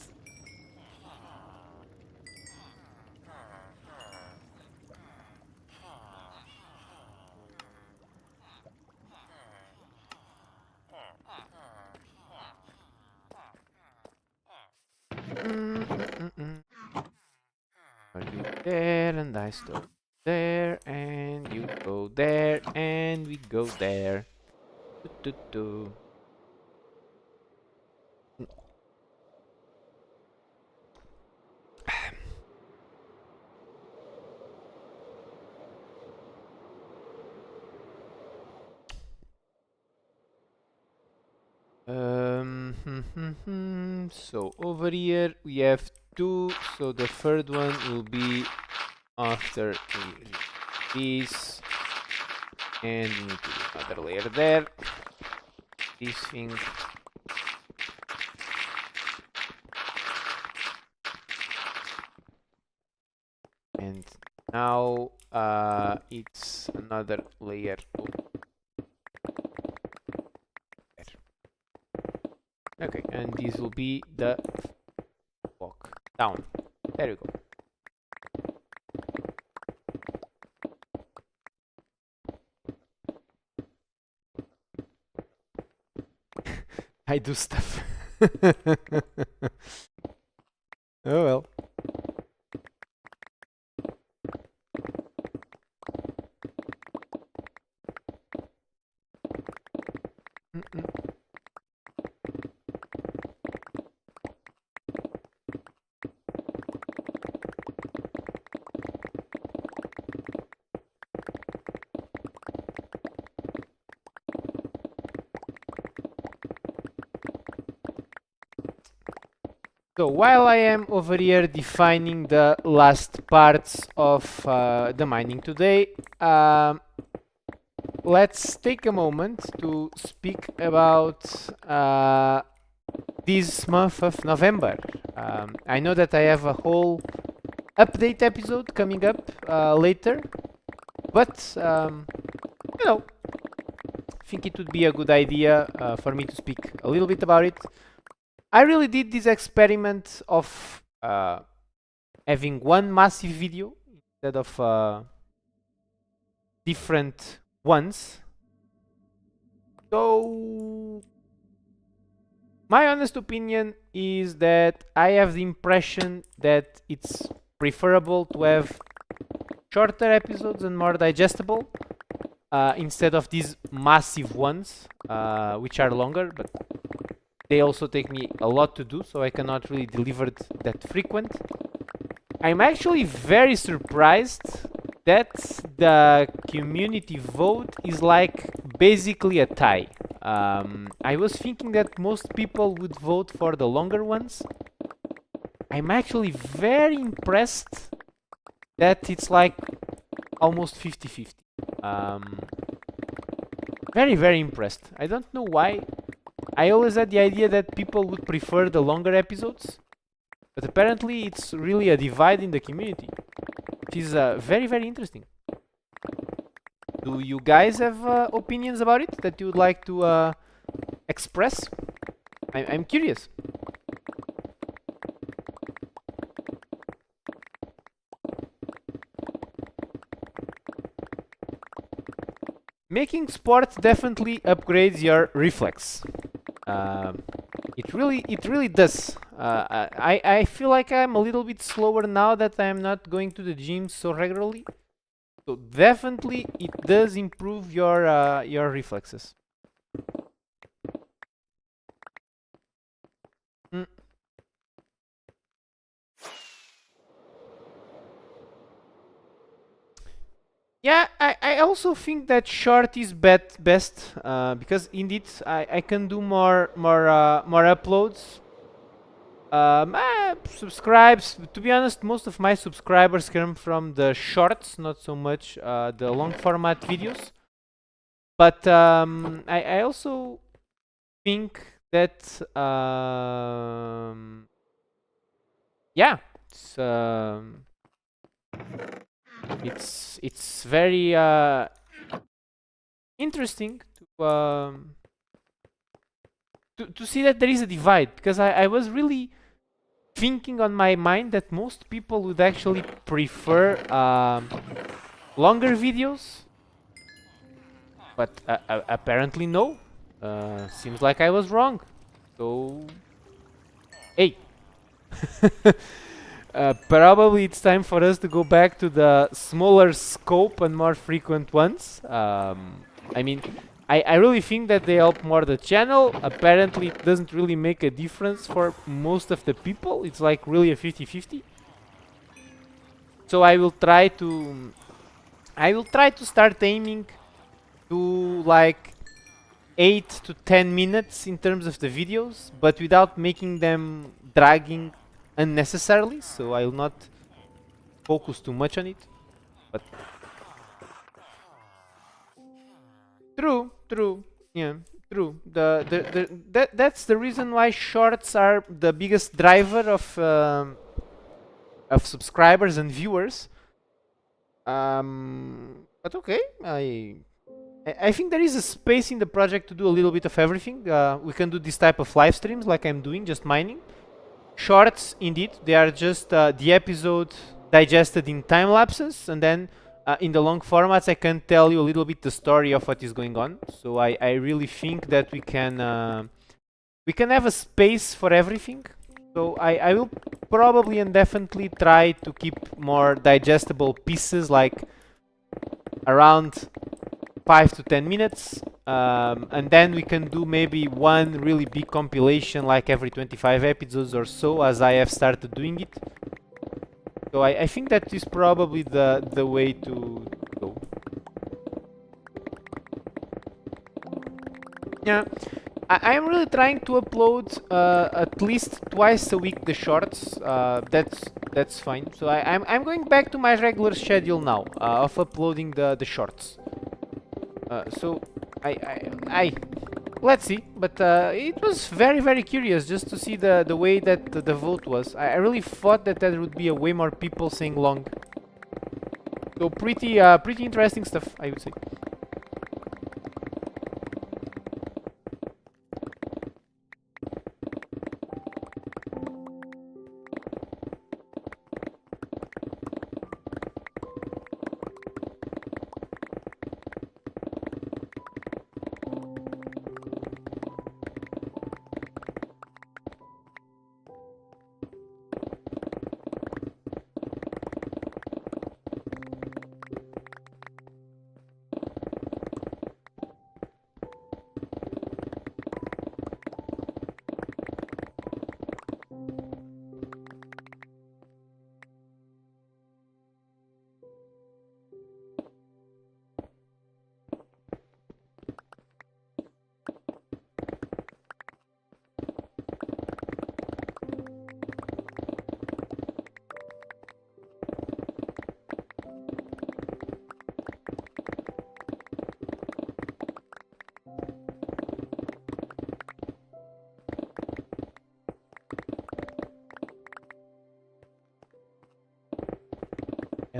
Speaker 1: You there and I stop there and you go there and we go there. Do, do, do. So over here we have two, so the third one will be after this, and we need to do another layer there. This thing. And now it's another layer. Okay, and this will be the walk down. There we go. I do stuff. Oh well. So while I am over here defining the last parts of the mining today, let's take a moment to speak about this month of November. I know that I have a whole update episode coming up later, but you know, I think it would be a good idea for me to speak a little bit about it. I really did this experiment of having one massive video instead of different ones. So my honest opinion is that I have the impression that it's preferable to have shorter episodes and more digestible. instead of these massive ones, which are longer, but they also take me a lot to do, so I cannot really deliver that frequent. I'm actually very surprised that the community vote is like basically a tie. I was thinking that most people would vote for the longer ones. I'm actually very impressed that it's like almost 50-50. Very, very impressed. I don't know why. I always had the idea that people would prefer the longer episodes, but apparently it's really a divide in the community, which is very, very interesting. Do you guys have opinions about it that you would like to express? I'm curious. Making sports definitely upgrades your reflex. It really does. I feel like I'm a little bit slower now that I'm not going to the gym so regularly. So definitely it does improve your reflexes. Mm. Yeah, I also think that short is best because indeed I can do more uploads. Subscribes. To be honest, most of my subscribers come from the shorts, not so much the long format videos. But I also think that yeah, it's very interesting to see that there is a divide, because I was really thinking on my mind that most people would actually prefer longer videos, but apparently no. Seems like I was wrong. So, hey. Probably it's time for us to go back to the smaller scope and more frequent ones. I mean, I really think that they help more the channel. Apparently it doesn't really make a difference for most of the people. It's like really a 50-50. So I will try to start aiming to like 8 to 10 minutes in terms of the videos, but without making them dragging unnecessarily, so I will not focus too much on it. But true, yeah, true. That's the reason why shorts are the biggest driver of subscribers and viewers. But okay, I think there is a space in the project to do a little bit of everything. We can do this type of live streams like I'm doing, just mining. Shorts, indeed, they are just the episode digested in time lapses, and then in the long formats I can tell you a little bit the story of what is going on. So I really think that we can have a space for everything. So I will probably and definitely try to keep more digestible pieces, like around 5 to 10 minutes, and then we can do maybe one really big compilation like every 25 episodes or so, as I have started doing it. So I think that is probably the way to go. Yeah, I am really trying to upload at least twice a week the shorts. That's fine. So I'm going back to my regular schedule now of uploading the shorts. So I let's see, but it was very, very curious just to see the way that the vote was. I really thought that there would be a way more people saying long. So pretty interesting stuff, I would say.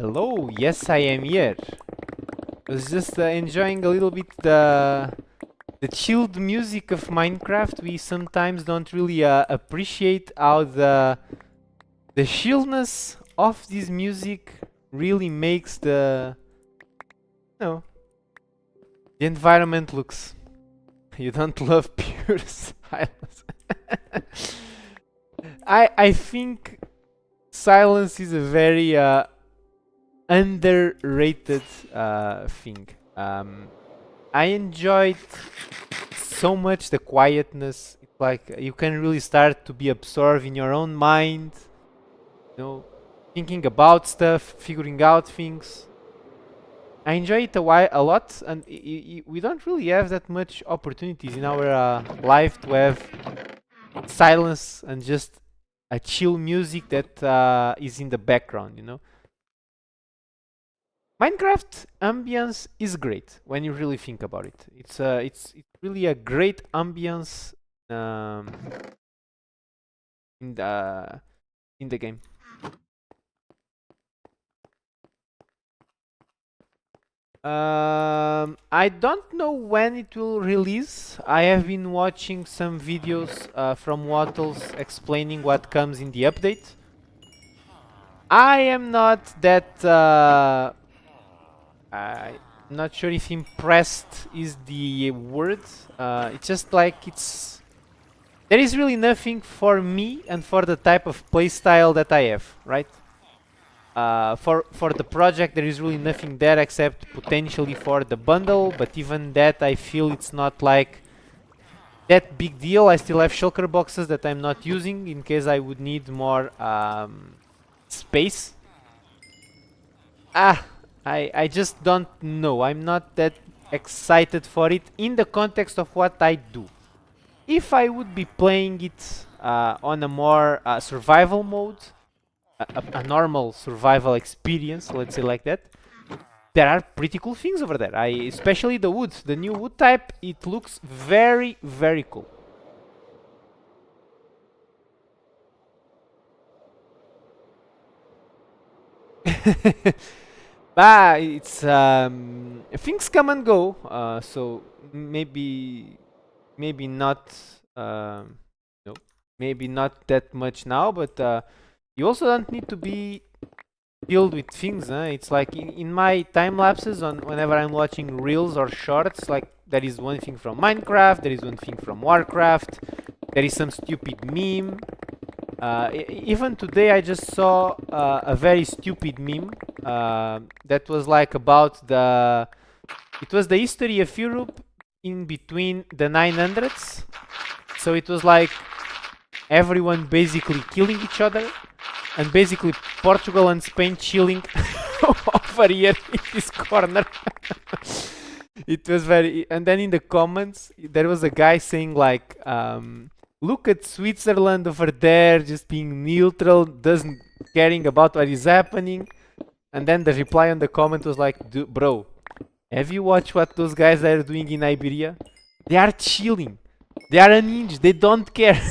Speaker 1: Hello, yes, I am here. I was just enjoying a little bit the chilled music of Minecraft. We sometimes don't really appreciate how the chillness of this music really makes you know, the environment looks. You don't love pure silence. I think silence is a very underrated thing. I enjoyed so much the quietness. It's like you can really start to be absorbed in your own mind, you know, thinking about stuff, figuring out things. I enjoy it a lot, and we don't really have that much opportunities in our life to have silence and just a chill music that is in the background, you know. Minecraft ambience is great when you really think about it. It's really a great ambience um, in the game. I don't know when it will release. I have been watching some videos from Wattles explaining what comes in the update. I am not that. I'm not sure if impressed is the word. It's just like it's. There is really nothing for me and for the type of playstyle that I have, right? For the project, there is really nothing there except potentially for the bundle, but even that, I feel it's not like that big deal. I still have shulker boxes that I'm not using in case I would need more space. I just don't know. I'm not that excited for it in the context of what I do. If I would be playing it on a more survival mode, a normal survival experience, let's say like that, there are pretty cool things over there. Especially the wood, the new wood type, it looks very, very cool. But it's things come and go, so maybe not no, maybe not that much now, but you also don't need to be filled with things. It's like in my time lapses on whenever I'm watching reels or shorts, like there is one thing from Minecraft, there is one thing from Warcraft, there is some stupid meme. Even today I just saw a very stupid meme that was like about it was the history of Europe in between the 900s. So it was like everyone basically killing each other, and basically Portugal and Spain chilling over here in this corner. It was very, and then in the comments there was a guy saying like, look at Switzerland over there, just being neutral, doesn't caring about what is happening. And then the reply on the comment was like, bro, have you watched what those guys are doing in Iberia? They are chilling. They are unhinged. They don't care.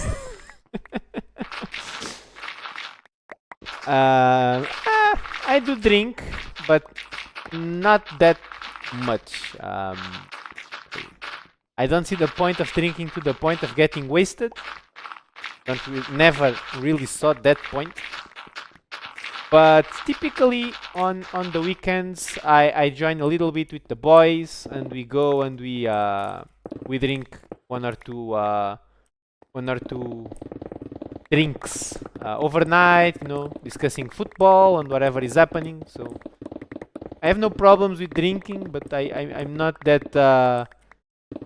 Speaker 1: I do drink, but not that much. I don't see the point of drinking to the point of getting wasted. Never really saw that point. But typically on the weekends, I join a little bit with the boys, and we go and we drink one or two drinks overnight, discussing football and whatever is happening. So I have no problems with drinking, but I'm not that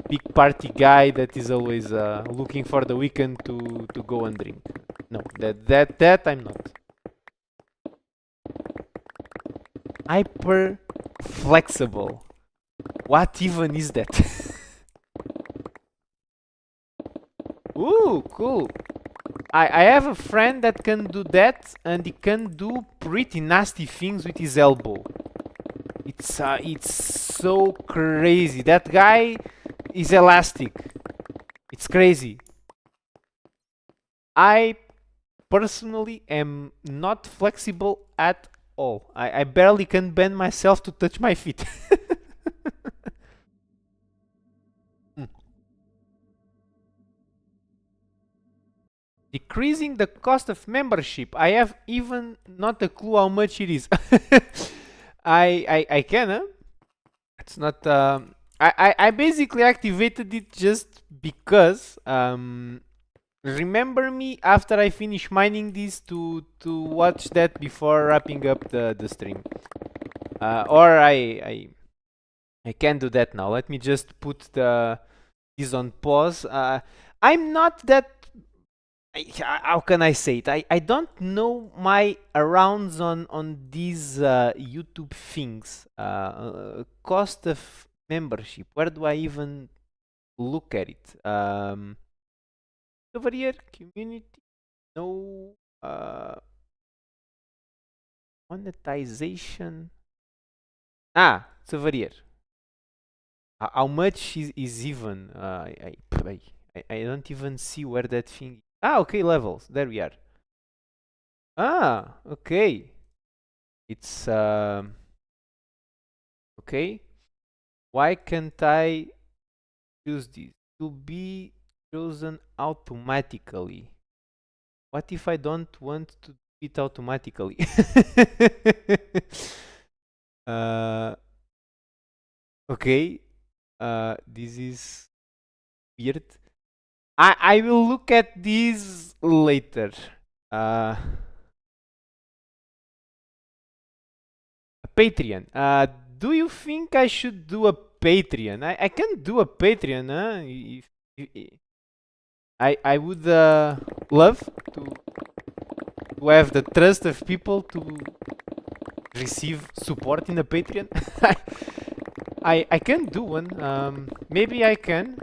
Speaker 1: big party guy that is always looking for the weekend to go and drink. No, that I'm not. Hyper flexible. What even is that? Ooh, cool. I have a friend that can do that, and he can do pretty nasty things with his elbow. It's so crazy. That guy is elastic. It's crazy. I personally am not flexible at all. I barely can bend myself to touch my feet. Mm. Decreasing the cost of membership. I have even not a clue how much it is. I can, huh? It's not. I basically activated it just because. Remember me after I finish mining this to watch that before wrapping up the stream. Or I can do that now. Let me just put this on pause. I'm not that. How can I say it? I don't know my arounds on these YouTube things. Cost of membership. Where do I even look at it? Over here, community. No. Monetization. It's over here. How much is even? I don't even see where that thing. Okay, levels. There we are. Okay. It's okay. Why can't I choose this to be chosen automatically? What if I don't want to do it automatically? Okay. This is weird. I will look at these later. Patreon. Do you think I should do a Patreon? I can do a Patreon, huh? If I would love to have the trust of people to receive support in a Patreon. I can do one. Maybe I can.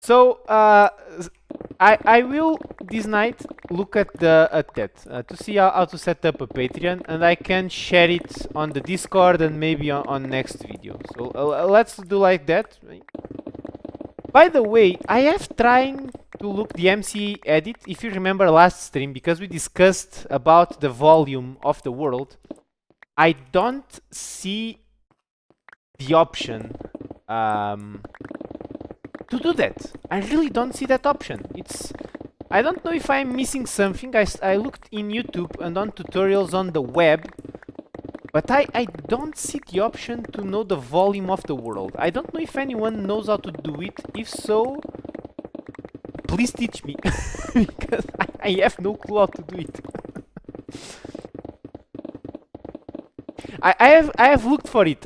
Speaker 1: So I will this night look at that to see how to set up a Patreon, and I can share it on the Discord and maybe on next video. So let's do like that. By the way, I have trying to look the MC edit. If you remember last stream, because we discussed about the volume of the world, I don't see the option to do that. I really don't see that option. I don't know if I'm missing something. I looked in YouTube and on tutorials on the web, but I don't see the option to know the volume of the world. I don't know if anyone knows how to do it. If so, please teach me, because I have no clue how to do it. I have looked for it.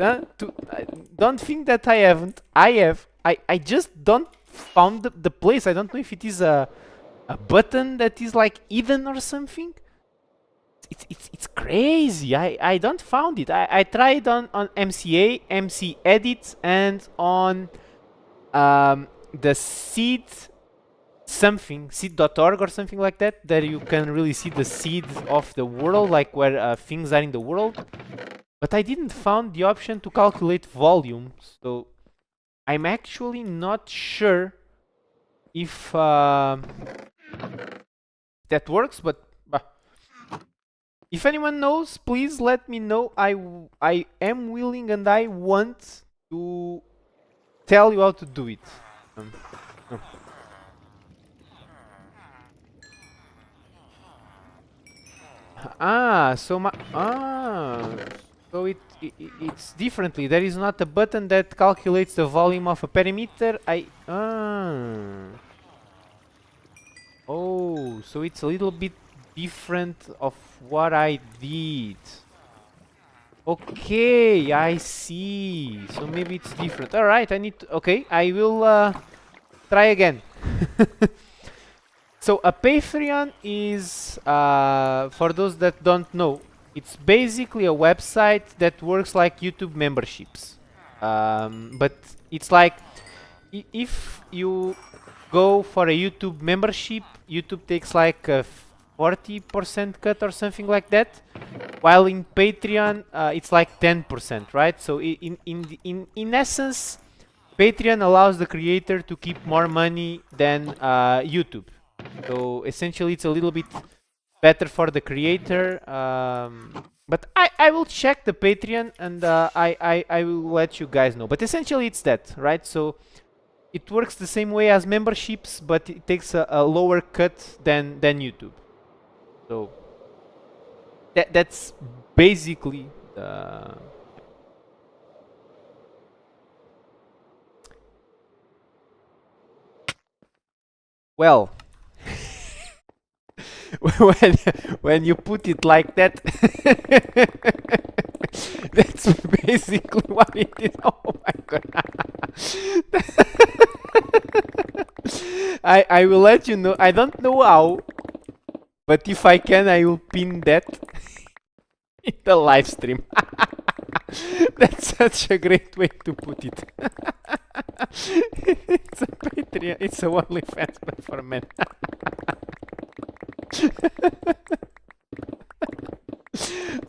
Speaker 1: Don't think that I haven't. I have. I just don't found the place. I don't know if it is a button that is like hidden or something. It's crazy. I don't found it. I tried on MCA, MC Edit, and on the seed something, seed.org or something like that, that you can really see the seed of the world, like where things are in the world. But I didn't found the option to calculate volume, so I'm actually not sure if that works, but if anyone knows, please let me know. I am willing and I want to tell you how to do it. So it's differently. There is not a button that calculates the volume of a perimeter. Oh, so it's a little bit different of what I did. Okay, I see. So maybe it's different. All right, okay, I will try again. So a Patreon is, for those that don't know, it's basically a website that works like YouTube memberships. But it's like, if you go for a YouTube membership, YouTube takes like a 40% cut or something like that, while in Patreon it's like 10%, right? So in essence, Patreon allows the creator to keep more money than YouTube. So essentially, it's a little bit better for the creator. But I will check the Patreon and I will let you guys know. But essentially it's that, right? So it works the same way as memberships, but it takes a lower cut than YouTube. So that's basically the... Well, when when you put it like that, that's basically what it is. Oh my god! I will let you know. I don't know how, but if I can, I will pin that in the live stream. That's such a great way to put it. It's a Patreon. It's a OnlyFans, but for men.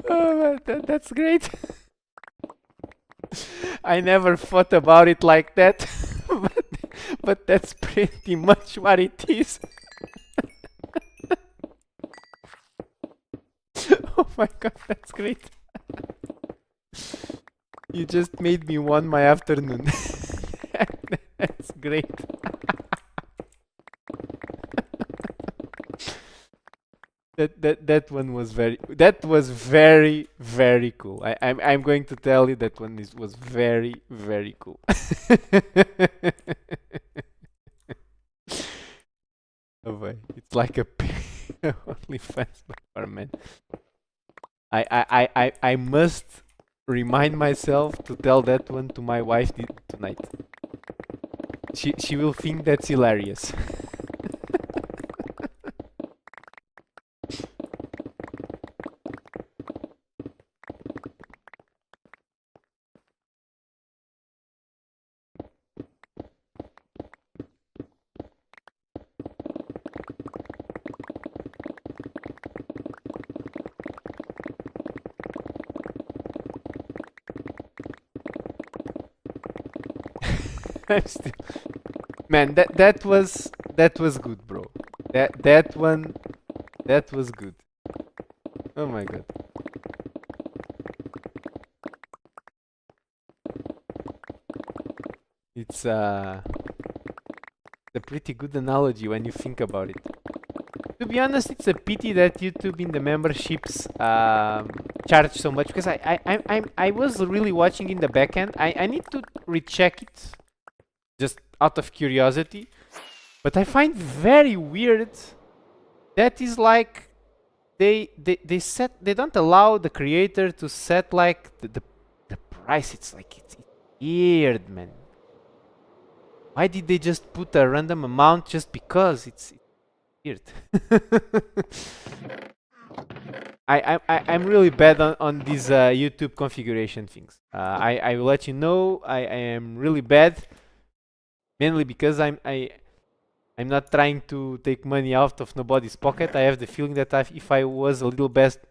Speaker 1: Oh, that's great. I never thought about it like that, but that's pretty much what it is. Oh my god, that's great. You just made me want my afternoon. That's great. That one was very cool. I'm going to tell you that one was very cool. Oh boy, it's like a OnlyFans for men. I must remind myself to tell that one to my wife tonight. She will think that's hilarious. I'm still... Man, that was good, bro. That one, that was good. Oh my god. It's a pretty good analogy when you think about it. To be honest, it's a pity that YouTube in the memberships charge so much, because I was really watching in the backend. I need to recheck it just out of curiosity, but I find very weird that is like they don't allow the creator to set like the price. It's like it's weird, man. Why did they just put a random amount just because? It's weird. I'm really bad on these YouTube configuration things. I will let you know I am really bad, mainly because I'm not trying to take money out of nobody's pocket. I have the feeling that if I was a little bit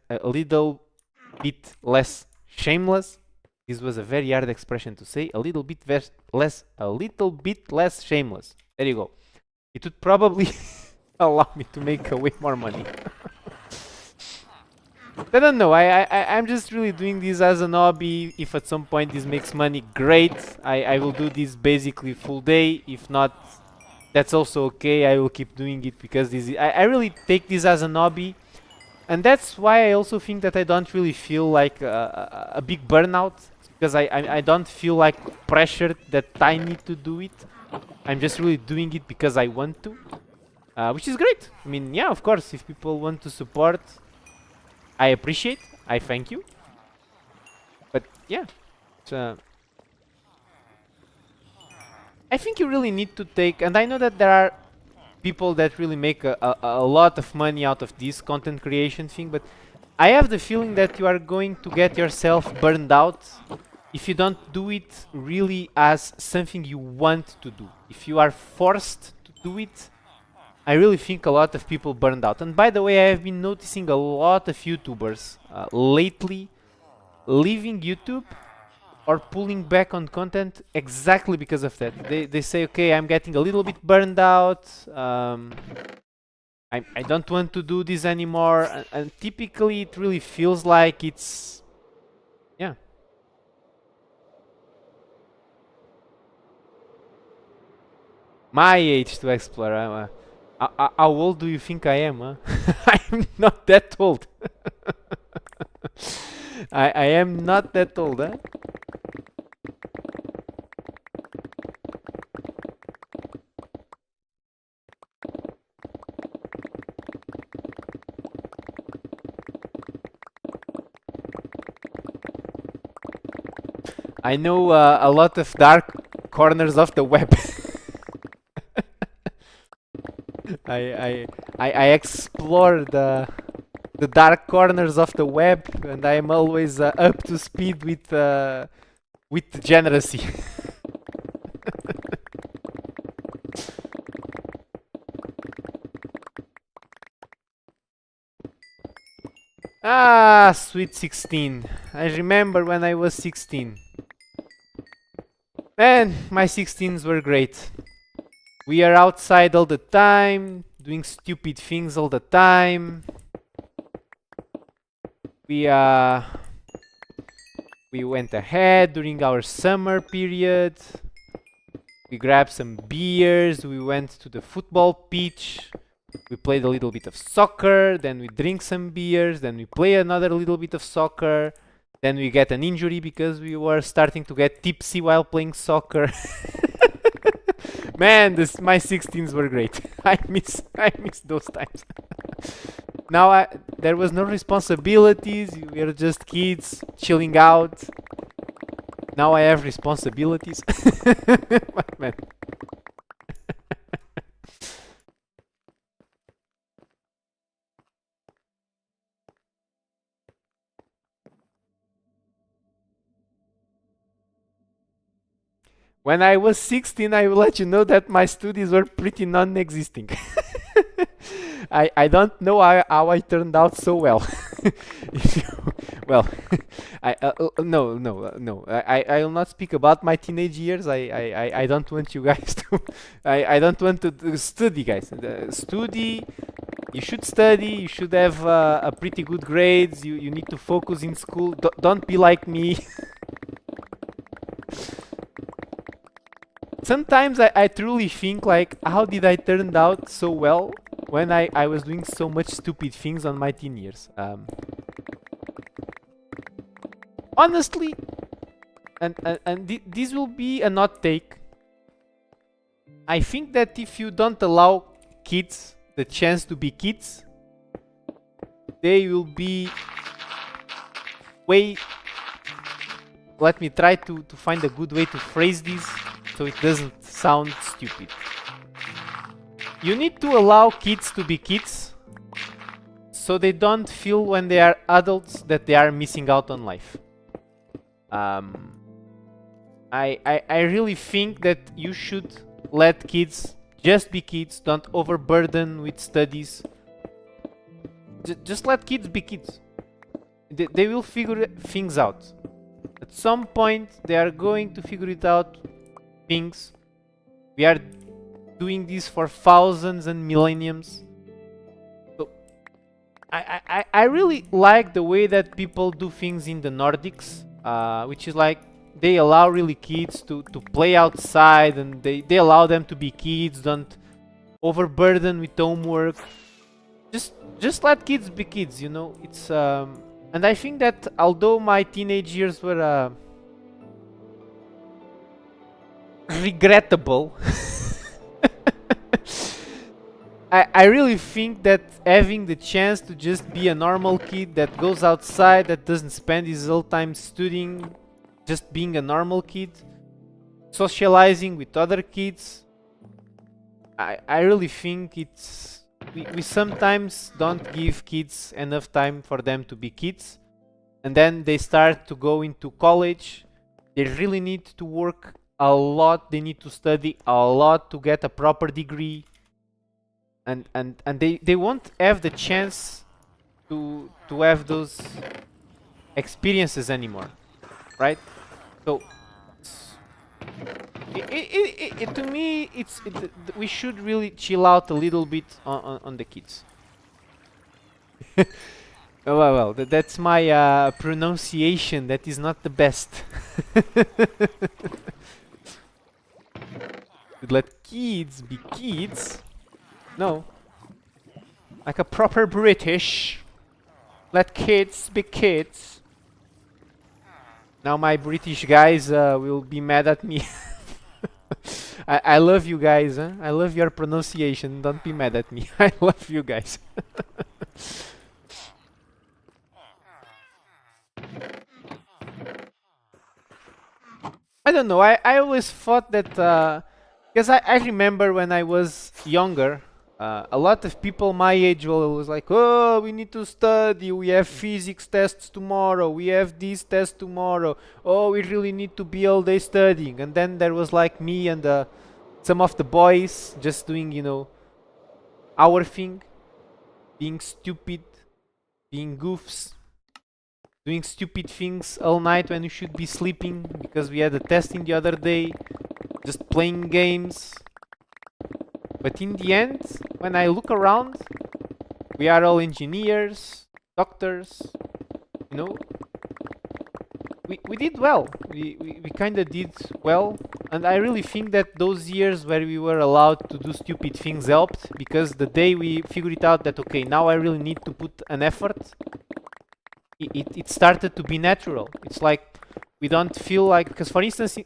Speaker 1: less shameless, this was a very hard expression to say, a little bit less shameless. There you go. It would probably allow me to make way more money. I don't know. I'm just really doing this as an hobby. If at some point this makes money, great. I will do this basically full day. If not, that's also okay. I will keep doing it because I really take this as an hobby. And that's why I also think that I don't really feel like a big burnout, because I don't feel like pressured that I need to do it. I'm just really doing it because I want to, which is great. I mean, yeah, of course, if people want to support, I appreciate. I thank you. But yeah, I think you really need to take, and I know that there are people that really make a lot of money out of this content creation thing, but I have the feeling that you are going to get yourself burned out if you don't do it really as something you want to do. If you are forced to do it, I really think a lot of people burned out. And by the way, I have been noticing a lot of YouTubers lately leaving YouTube or pulling back on content exactly because of that. They say, okay, I'm getting a little bit burned out. I don't want to do this anymore, and typically it really feels like it's, yeah. My age to explore. How old do you think I am? Huh? I'm not that old. I am not that old, huh? I know a lot of dark corners of the web. I explore the dark corners of the web, and I am always up to speed with degeneracy. Ah, sweet 16. I remember when I was 16. Man, my 16s were great. We are outside all the time, doing stupid things all the time. We went ahead during our summer period. We grabbed some beers, we went to the football pitch. We played a little bit of soccer, then we drink some beers, then we play another little bit of soccer. Then we get an injury because we were starting to get tipsy while playing soccer. Man, my 16s were great. I miss those times. Now there was no responsibilities. We were just kids chilling out. Now I have responsibilities. Man. When I was 16, I will let you know that my studies were pretty non-existing. I don't know how I turned out so well. Well, no. I will not speak about my teenage years. I don't want you guys to. I don't want to study, guys. Study. You should study. You should have a pretty good grades. You need to focus in school. Don't be like me. Sometimes I truly think like, how did I turn out so well when I was doing so much stupid things on my teen years? Honestly, and this will be a not take. I think that if you don't allow kids the chance to be kids, they will be way... Let me try to find a good way to phrase this so it doesn't sound stupid. You need to allow kids to be kids so they don't feel when they are adults that they are missing out on life. I really think that you should let kids just be kids. Don't overburden with studies. Just let kids be kids. They will figure things out. At some point, they are going to figure it out. Things. We are doing this for thousands and millenniums. So I really like the way that people do things in the Nordics, which is like they allow really kids to play outside, and they allow them to be kids. Don't overburden with homework. Just let kids be kids, you know. It's and I think that although my teenage years were regrettable, I really think that having the chance to just be a normal kid that goes outside, that doesn't spend his whole time studying, just being a normal kid, socializing with other kids, I really think it's... We sometimes don't give kids enough time for them to be kids, and then they start to go into college. They really need to work a lot, they need to study a lot to get a proper degree, and they won't have the chance to have those experiences anymore, right? So To me, we should really chill out a little bit on the kids. Oh, well, that's my pronunciation. That is not the best. Let kids be kids. No. Like a proper British. Let kids be kids. Now my British guys will be mad at me. I love you guys, huh? I love your pronunciation. Don't be mad at me. I love you guys. I don't know. I always thought that because I remember when I was younger, a lot of people my age was like, "Oh, we need to study. We have physics tests tomorrow. We have this test tomorrow. Oh, we really need to be all day studying." And then there was like me and some of the boys just doing, our thing, being stupid, being goofs, doing stupid things all night when we should be sleeping because we had a testing the other day, just playing games. But in the end, when I look around, we are all engineers, doctors, you know. We did well. We kind of did well. And I really think that those years where we were allowed to do stupid things helped, because the day we figured it out that, okay, now I really need to put an effort, it started to be natural. It's like we don't feel like, because for instance,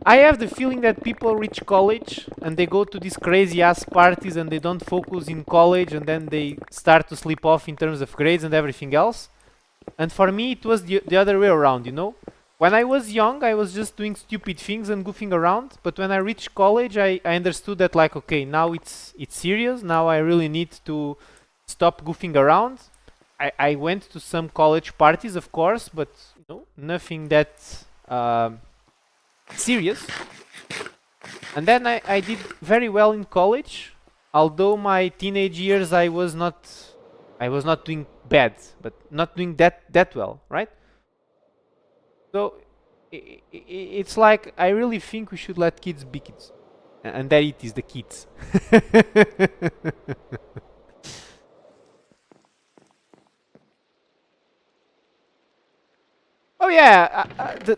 Speaker 1: I have the feeling that people reach college and they go to these crazy ass parties and they don't focus in college, and then they start to slip off in terms of grades and everything else. And for me, it was the other way around, you know? When I was young, I was just doing stupid things and goofing around. But when I reached college, I understood that, like, okay, now it's serious. Now I really need to stop goofing around. I went to some college parties, of course, but nothing that serious. And then I did very well in college. Although my teenage years I was not doing bad, but not doing that well, right? So it's like I really think we should let kids be kids, and there it is, the kids. Oh yeah,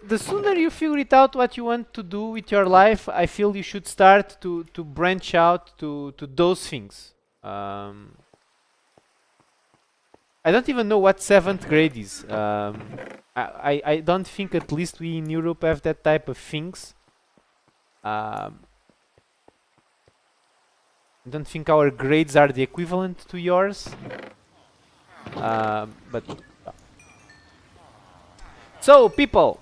Speaker 1: the sooner you figure it out what you want to do with your life, I feel you should start to branch out to those things. I don't even know what 7th grade is. I don't think, at least we in Europe, have that type of things. I don't think our grades are the equivalent to yours. But so, people,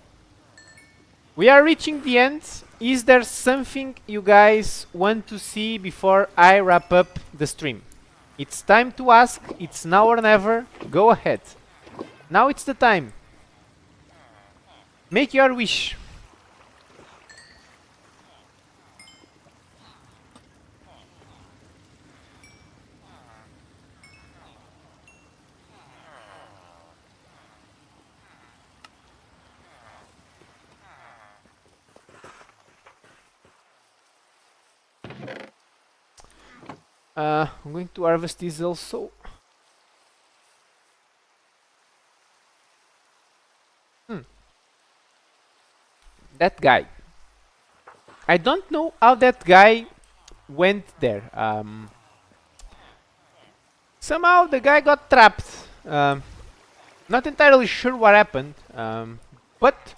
Speaker 1: we are reaching the end. Is there something you guys want to see before I wrap up the stream? It's time to ask. It's now or never. Go ahead. Now it's the time. Make your wish. I'm going to harvest this also. That guy. I don't know how that guy went there. Somehow the guy got trapped. Not entirely sure what happened. But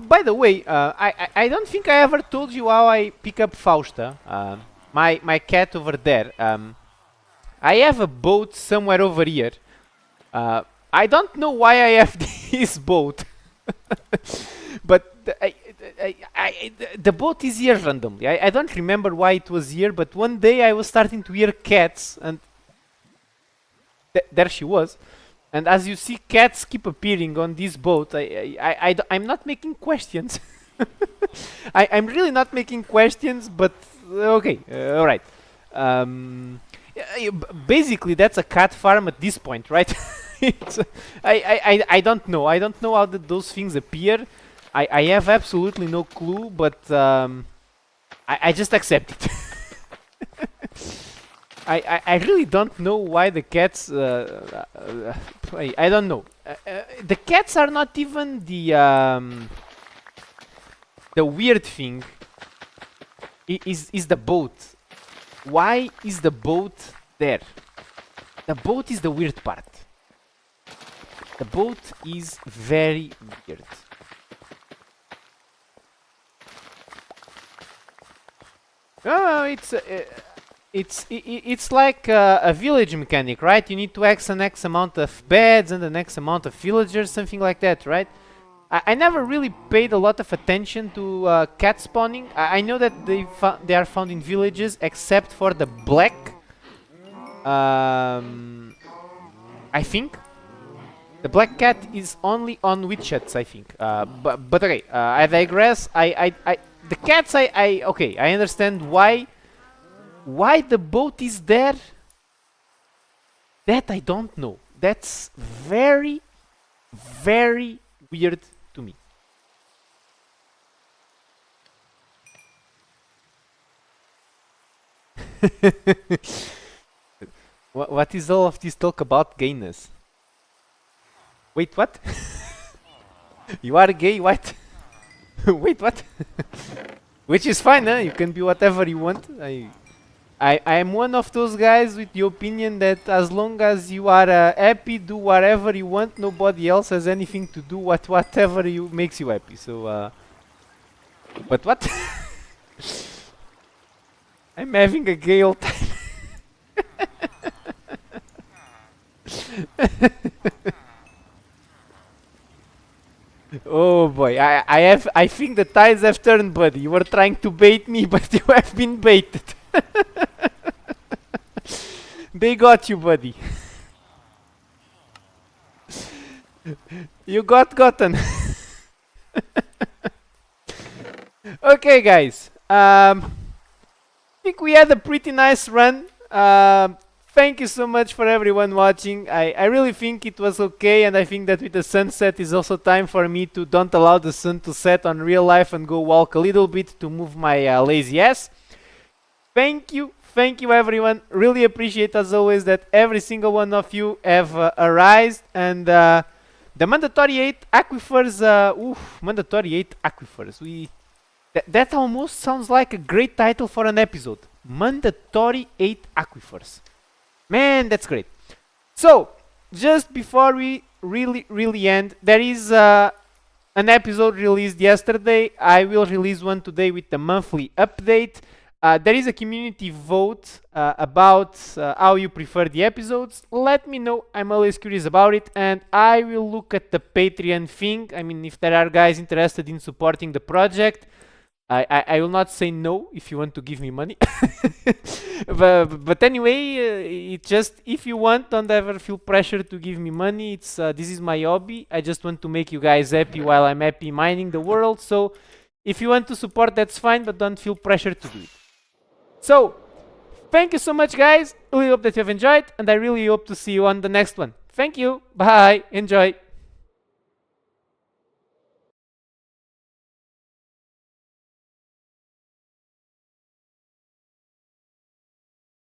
Speaker 1: by the way, I don't think I ever told you how I pick up Fausta. My cat over there. I have a boat somewhere over here. I don't know why I have this boat. But the boat is here randomly. I don't remember why it was here, but one day I was starting to hear cats, and there she was. And as you see, cats keep appearing on this boat. I'm not making questions. I'm really not making questions, but okay, all right. Basically, that's a cat farm at this point, right? I don't know. I don't know how those things appear. I have absolutely no clue, but I just accept it. I really don't know why the cats play. I don't know. The cats are not even the weird thing. Is the boat. Why is the boat there? The boat is the weird part. The boat is very weird. Oh, it's like a village mechanic, right? You need to X an X amount of beds and an X amount of villagers, something like that, right? I never really paid a lot of attention to cat spawning. I know that they are found in villages, except for the black. I think the black cat is only on witch huts, I think. But okay, I digress. The cats, okay, I understand why the boat is there. That I don't know. That's very, very weird to me. What is all of this talk about gayness? Wait, what? You are gay, what? Wait, what? Which is fine, huh? You can be whatever you want. I am one of those guys with the opinion that as long as you are happy, do whatever you want. Nobody else has anything to do whatever makes you happy. So, but what? I'm having a gay old time. Oh boy, I think the tides have turned, buddy. You were trying to bait me, but you have been baited. They got you, buddy. You got gotten. Okay, guys. I think we had a pretty nice run. Thank you so much for everyone watching. I really think it was okay, and I think that with the sunset is also time for me to don't allow the sun to set on real life and go walk a little bit to move my lazy ass. Thank you everyone. Really appreciate as always that every single one of you have arisen, and the mandatory 8 aquifers, mandatory 8 aquifers. That almost sounds like a great title for an episode. Mandatory 8 aquifers. Man, that's great. So, just before we really end, there is an episode released yesterday. I will release one today with the monthly update. There is a community vote about how you prefer the episodes. Let me know. I'm always curious about it, and I will look at the Patreon thing. I mean, if there are guys interested in supporting the project, I will not say no if you want to give me money. but anyway, it just, if you want, don't ever feel pressure to give me money. It's this is my hobby. I just want to make you guys happy while I'm happy mining the world. So if you want to support, that's fine, but don't feel pressure to do it. So thank you so much, guys. I really hope that you have enjoyed, and I really hope to see you on the next one. Thank you. Bye. Enjoy.